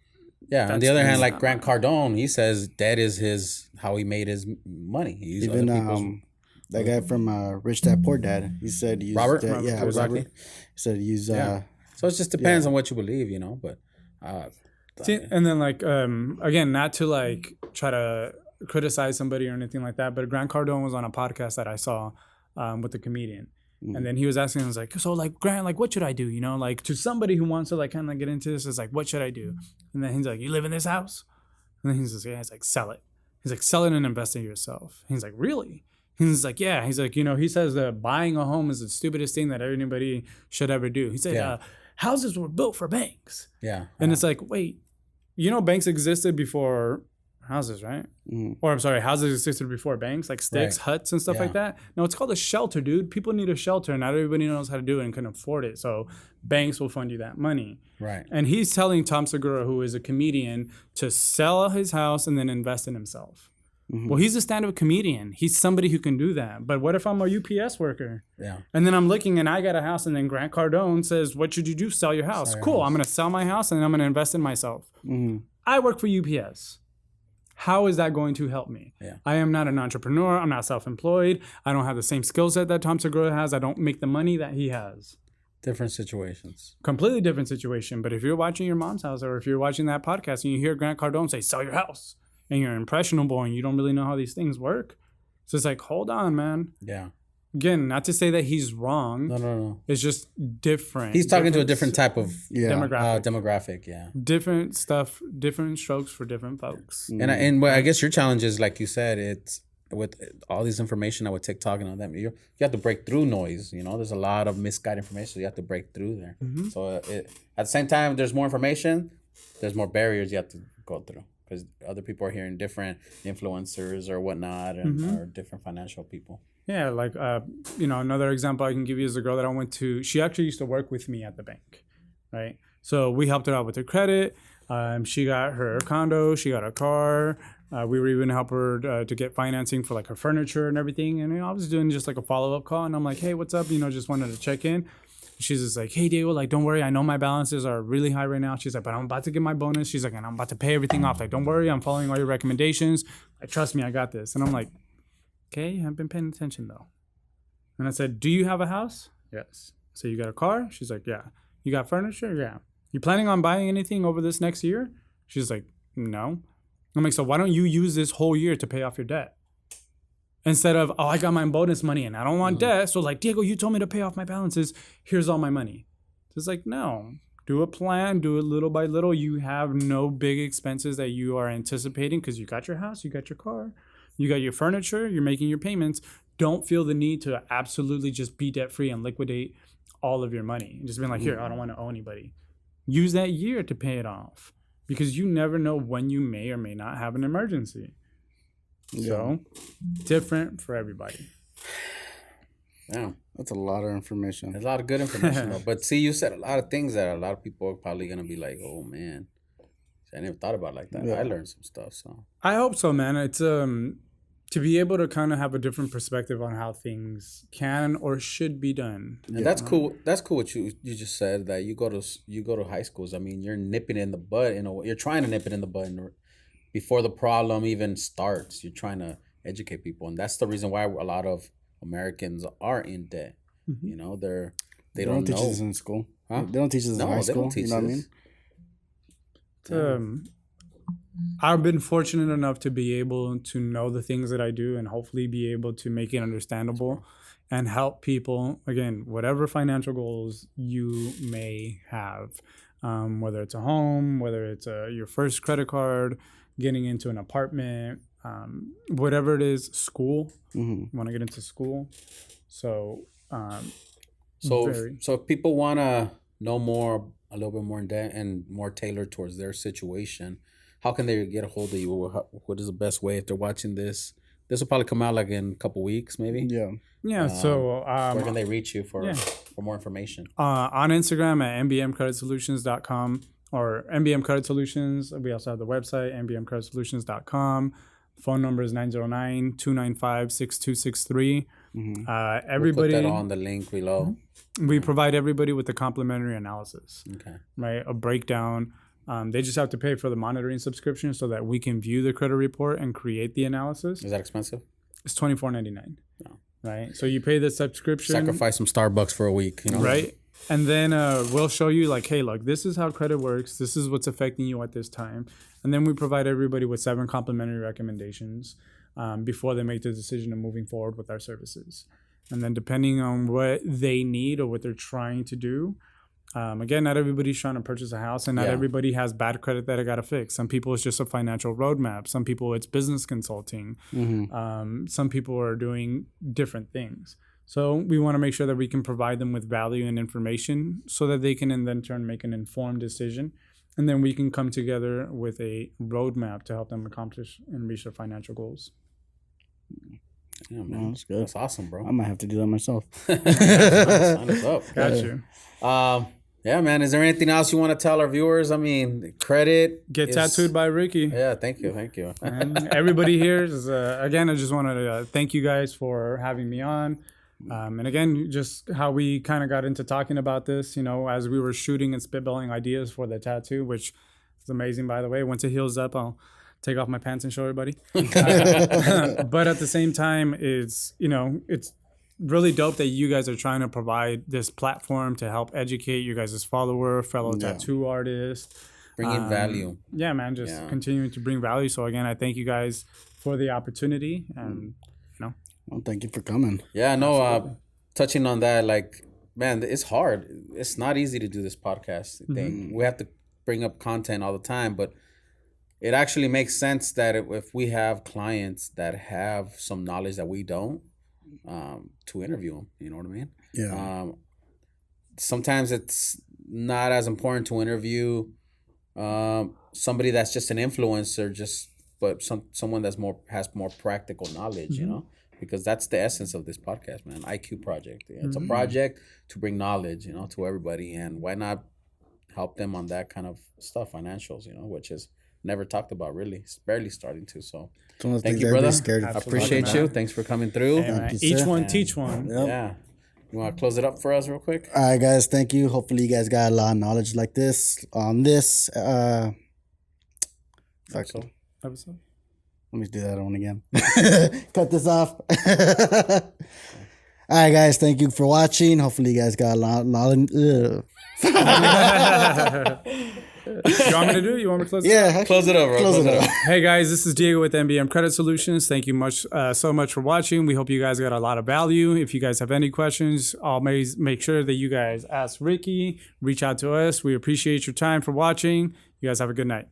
Yeah. On the other hand, like Grant Cardone, he says debt is how he made his money. He used other people's.
That guy from Rich Dad Poor Dad, he said use
Robert?
debt. Yeah, Robert. He said use
So it just depends on what you believe, you know. But
see, and then like again, not to like try to criticize somebody or anything like that, but Grant Cardone was on a podcast that I saw with a comedian. And then he was asking, I was like, so like Grant, like what should I do? You know, like to somebody who wants to like kind of get into this, is like, what should I do? And then he's like, you live in this house? And then he's just, yeah, he's like, sell it. He's like, sell it and invest in yourself. He's like, really? He's like, yeah. He's like, you know, he says that buying a home is the stupidest thing that anybody should ever do. He said, houses were built for banks. Yeah. And it's like, wait, you know, banks existed before houses, right? Or I'm sorry, houses existed before banks, like sticks, huts, and stuff like that. No, it's called a shelter, dude. People need a shelter. Not everybody knows how to do it and can afford it. So banks will fund you that money. Right. And he's telling Tom Segura, who is a comedian, to sell his house and then invest in himself. Well, he's a stand-up comedian. He's somebody who can do that. But what if I'm a UPS worker? Yeah. And then I'm looking and I got a house, and then Grant Cardone says, what should you do? Sell your house. Cool. I'm going to sell my house and then I'm going to invest in myself. I work for UPS. How is that going to help me? Yeah. I am not an entrepreneur. I'm not self-employed. I don't have the same skill set that Tom Segura has. I don't make the money that he has.
Different situations.
Completely different situation. But if you're watching your mom's house, or if you're watching that podcast and you hear Grant Cardone say, sell your house, and you're impressionable and you don't really know how these things work, so it's like, hold on, man. Yeah. Again, not to say that he's wrong. No. It's just different.
He's talking to a different type of demographic. Yeah.
Different stuff, different strokes for different folks.
And I guess your challenge is, like you said, it's with all this information now with TikTok and all that. You have to break through noise. You know, there's a lot of misguided information. So you have to break through there. So at the same time, there's more information. There's more barriers you have to go through, because other people are hearing different influencers or whatnot, and or different financial people.
Yeah, like, another example I can give you is a girl that I went to. She actually used to work with me at the bank, right? So we helped her out with her credit. She got her condo. She got a car. We were even help her to get financing for like her furniture and everything. And I was doing just like a follow-up call. And I'm like, hey, what's up? Just wanted to check in. She's just like, hey, Diego, like, don't worry. I know my balances are really high right now. She's like, but I'm about to get my bonus. She's like, and I'm about to pay everything off. Like, don't worry. I'm following all your recommendations. Like, trust me, I got this. And I'm like, okay, I've been paying attention though. And I said, do you have a house? Yes. So you got a car? She's like, yeah. You got furniture? Yeah. You planning on buying anything over this next year? She's like, no. I'm like, so why don't you use this whole year to pay off your debt? Instead of, oh, I got my bonus money and I don't want debt. So like, Diego, you told me to pay off my balances. Here's all my money. So it's like, no, do a plan, do it little by little. You have no big expenses that you are anticipating because you got your house, you got your car, you got your furniture, you're making your payments. Don't feel the need to absolutely just be debt free and liquidate all of your money. Just being like, here, I don't want to owe anybody. Use that year to pay it off, because you never know when you may or may not have an emergency. So different for everybody.
Yeah.
That's a lot of information.
There's a lot of good information, though. But see, you said a lot of things that a lot of people are probably going to be like, oh, man. I never thought about it like that.
Yeah.
I learned some stuff, so.
I hope so, man. It's to be able to kind of have a different perspective on how things can or should be done.
And that's cool. That's cool what you just said, that you go to high schools. I mean, you're nipping it in the bud, you're trying to nip it in the bud before the problem even starts. You're trying to educate people, and that's the reason why a lot of Americans are in debt.
Mm-hmm.
You know, they
don't teach
know.
us in school.
Huh?
They don't teach us in high
they
school.
don't teach
You know what I
us.
mean?
I've been fortunate enough to be able to know the things that I do and hopefully be able to make it understandable and help people, again, whatever financial goals you may have, whether it's a home, whether it's your first credit card, getting into an apartment, whatever it is, school, want to get into school. So,
So if people want to know a little bit more in depth and more tailored towards their situation, how can they get a hold of you? What is the best way if they're watching this? This will probably come out like in a couple weeks, maybe.
Yeah.
Yeah.
Where can they reach you for more information?
On Instagram at mbmcreditsolutions.com or MBM Credit Solutions. We also have the website, mbmcreditsolutions.com. Phone number is 909-295-6263. Everybody,
we'll put that on the link below.
We provide everybody with a complimentary analysis.
Okay.
Right? A breakdown. They just have to pay for the monitoring subscription so that we can view the credit report and create the analysis.
Is that expensive?
It's $24.99.
No.
Right? So you pay the subscription.
Sacrifice some Starbucks for a week, you know?
Right? And then we'll show you like, hey, look, this is how credit works. This is what's affecting you at this time. And then we provide everybody with 7 complimentary recommendations before they make the decision of moving forward with our services. And then depending on what they need or what they're trying to do, again, not everybody's trying to purchase a house and not everybody has bad credit that I got to fix. Some people it's just a financial roadmap. Some people it's business consulting. Some people are doing different things. So we want to make sure that we can provide them with value and information so that they can in then turn make an informed decision. And then we can come together with a roadmap to help them accomplish and reach their financial goals.
Yeah, man.
That's good.
That's awesome, bro.
I might have to do that myself.
Sign us up.
Got you.
Yeah, man. Is there anything else you want to tell our viewers? I mean, credit.
Get tattooed by Ricky.
Yeah, thank you.
And everybody here is, again, I just wanted to thank you guys for having me on. And again, just how we kind of got into talking about this, you know, as we were shooting and spitballing ideas for the tattoo, which is amazing, by the way. Once it heals up, I'll take off my pants and show everybody. But at the same time, it's really dope that you guys are trying to provide this platform to help educate you guys as fellow tattoo artists.
Bringing value.
Yeah, man, just continuing to bring value. So again, I thank you guys for the opportunity and,
Well, thank you for coming.
Yeah, no, touching on that, like, man, it's hard. It's not easy to do this podcast thing. We have to bring up content all the time, but it actually makes sense that if we have clients that have some knowledge that we don't, to interview them, you know what I mean?
Yeah.
Sometimes it's not as important to interview somebody that's just an influencer, but someone that's has more practical knowledge, you know? Because that's the essence of this podcast, man. IQ Project. Yeah, it's a project to bring knowledge, you know, to everybody. And why not help them on that kind of stuff, financials, you know, which is never talked about, really. It's barely starting to. So thank you, brother. I appreciate you. Thanks for coming through.
Hey, each one teach one.
Yep.
Yeah. You want to close it up for us real quick?
All right, guys. Thank you. Hopefully you guys got a lot of knowledge like this on this.
Episode.
Let me do that one again. Cut this off. All right, guys. Thank you for watching. Hopefully, you guys got a lot.
You want me to do it? You want me to close it?
Yeah.
Close it over. Close it over.
Hey, guys. This is Diego with MBM Credit Solutions. Thank you so much for watching. We hope you guys got a lot of value. If you guys have any questions, always make sure that you guys ask Ricky. Reach out to us. We appreciate your time for watching. You guys have a good night.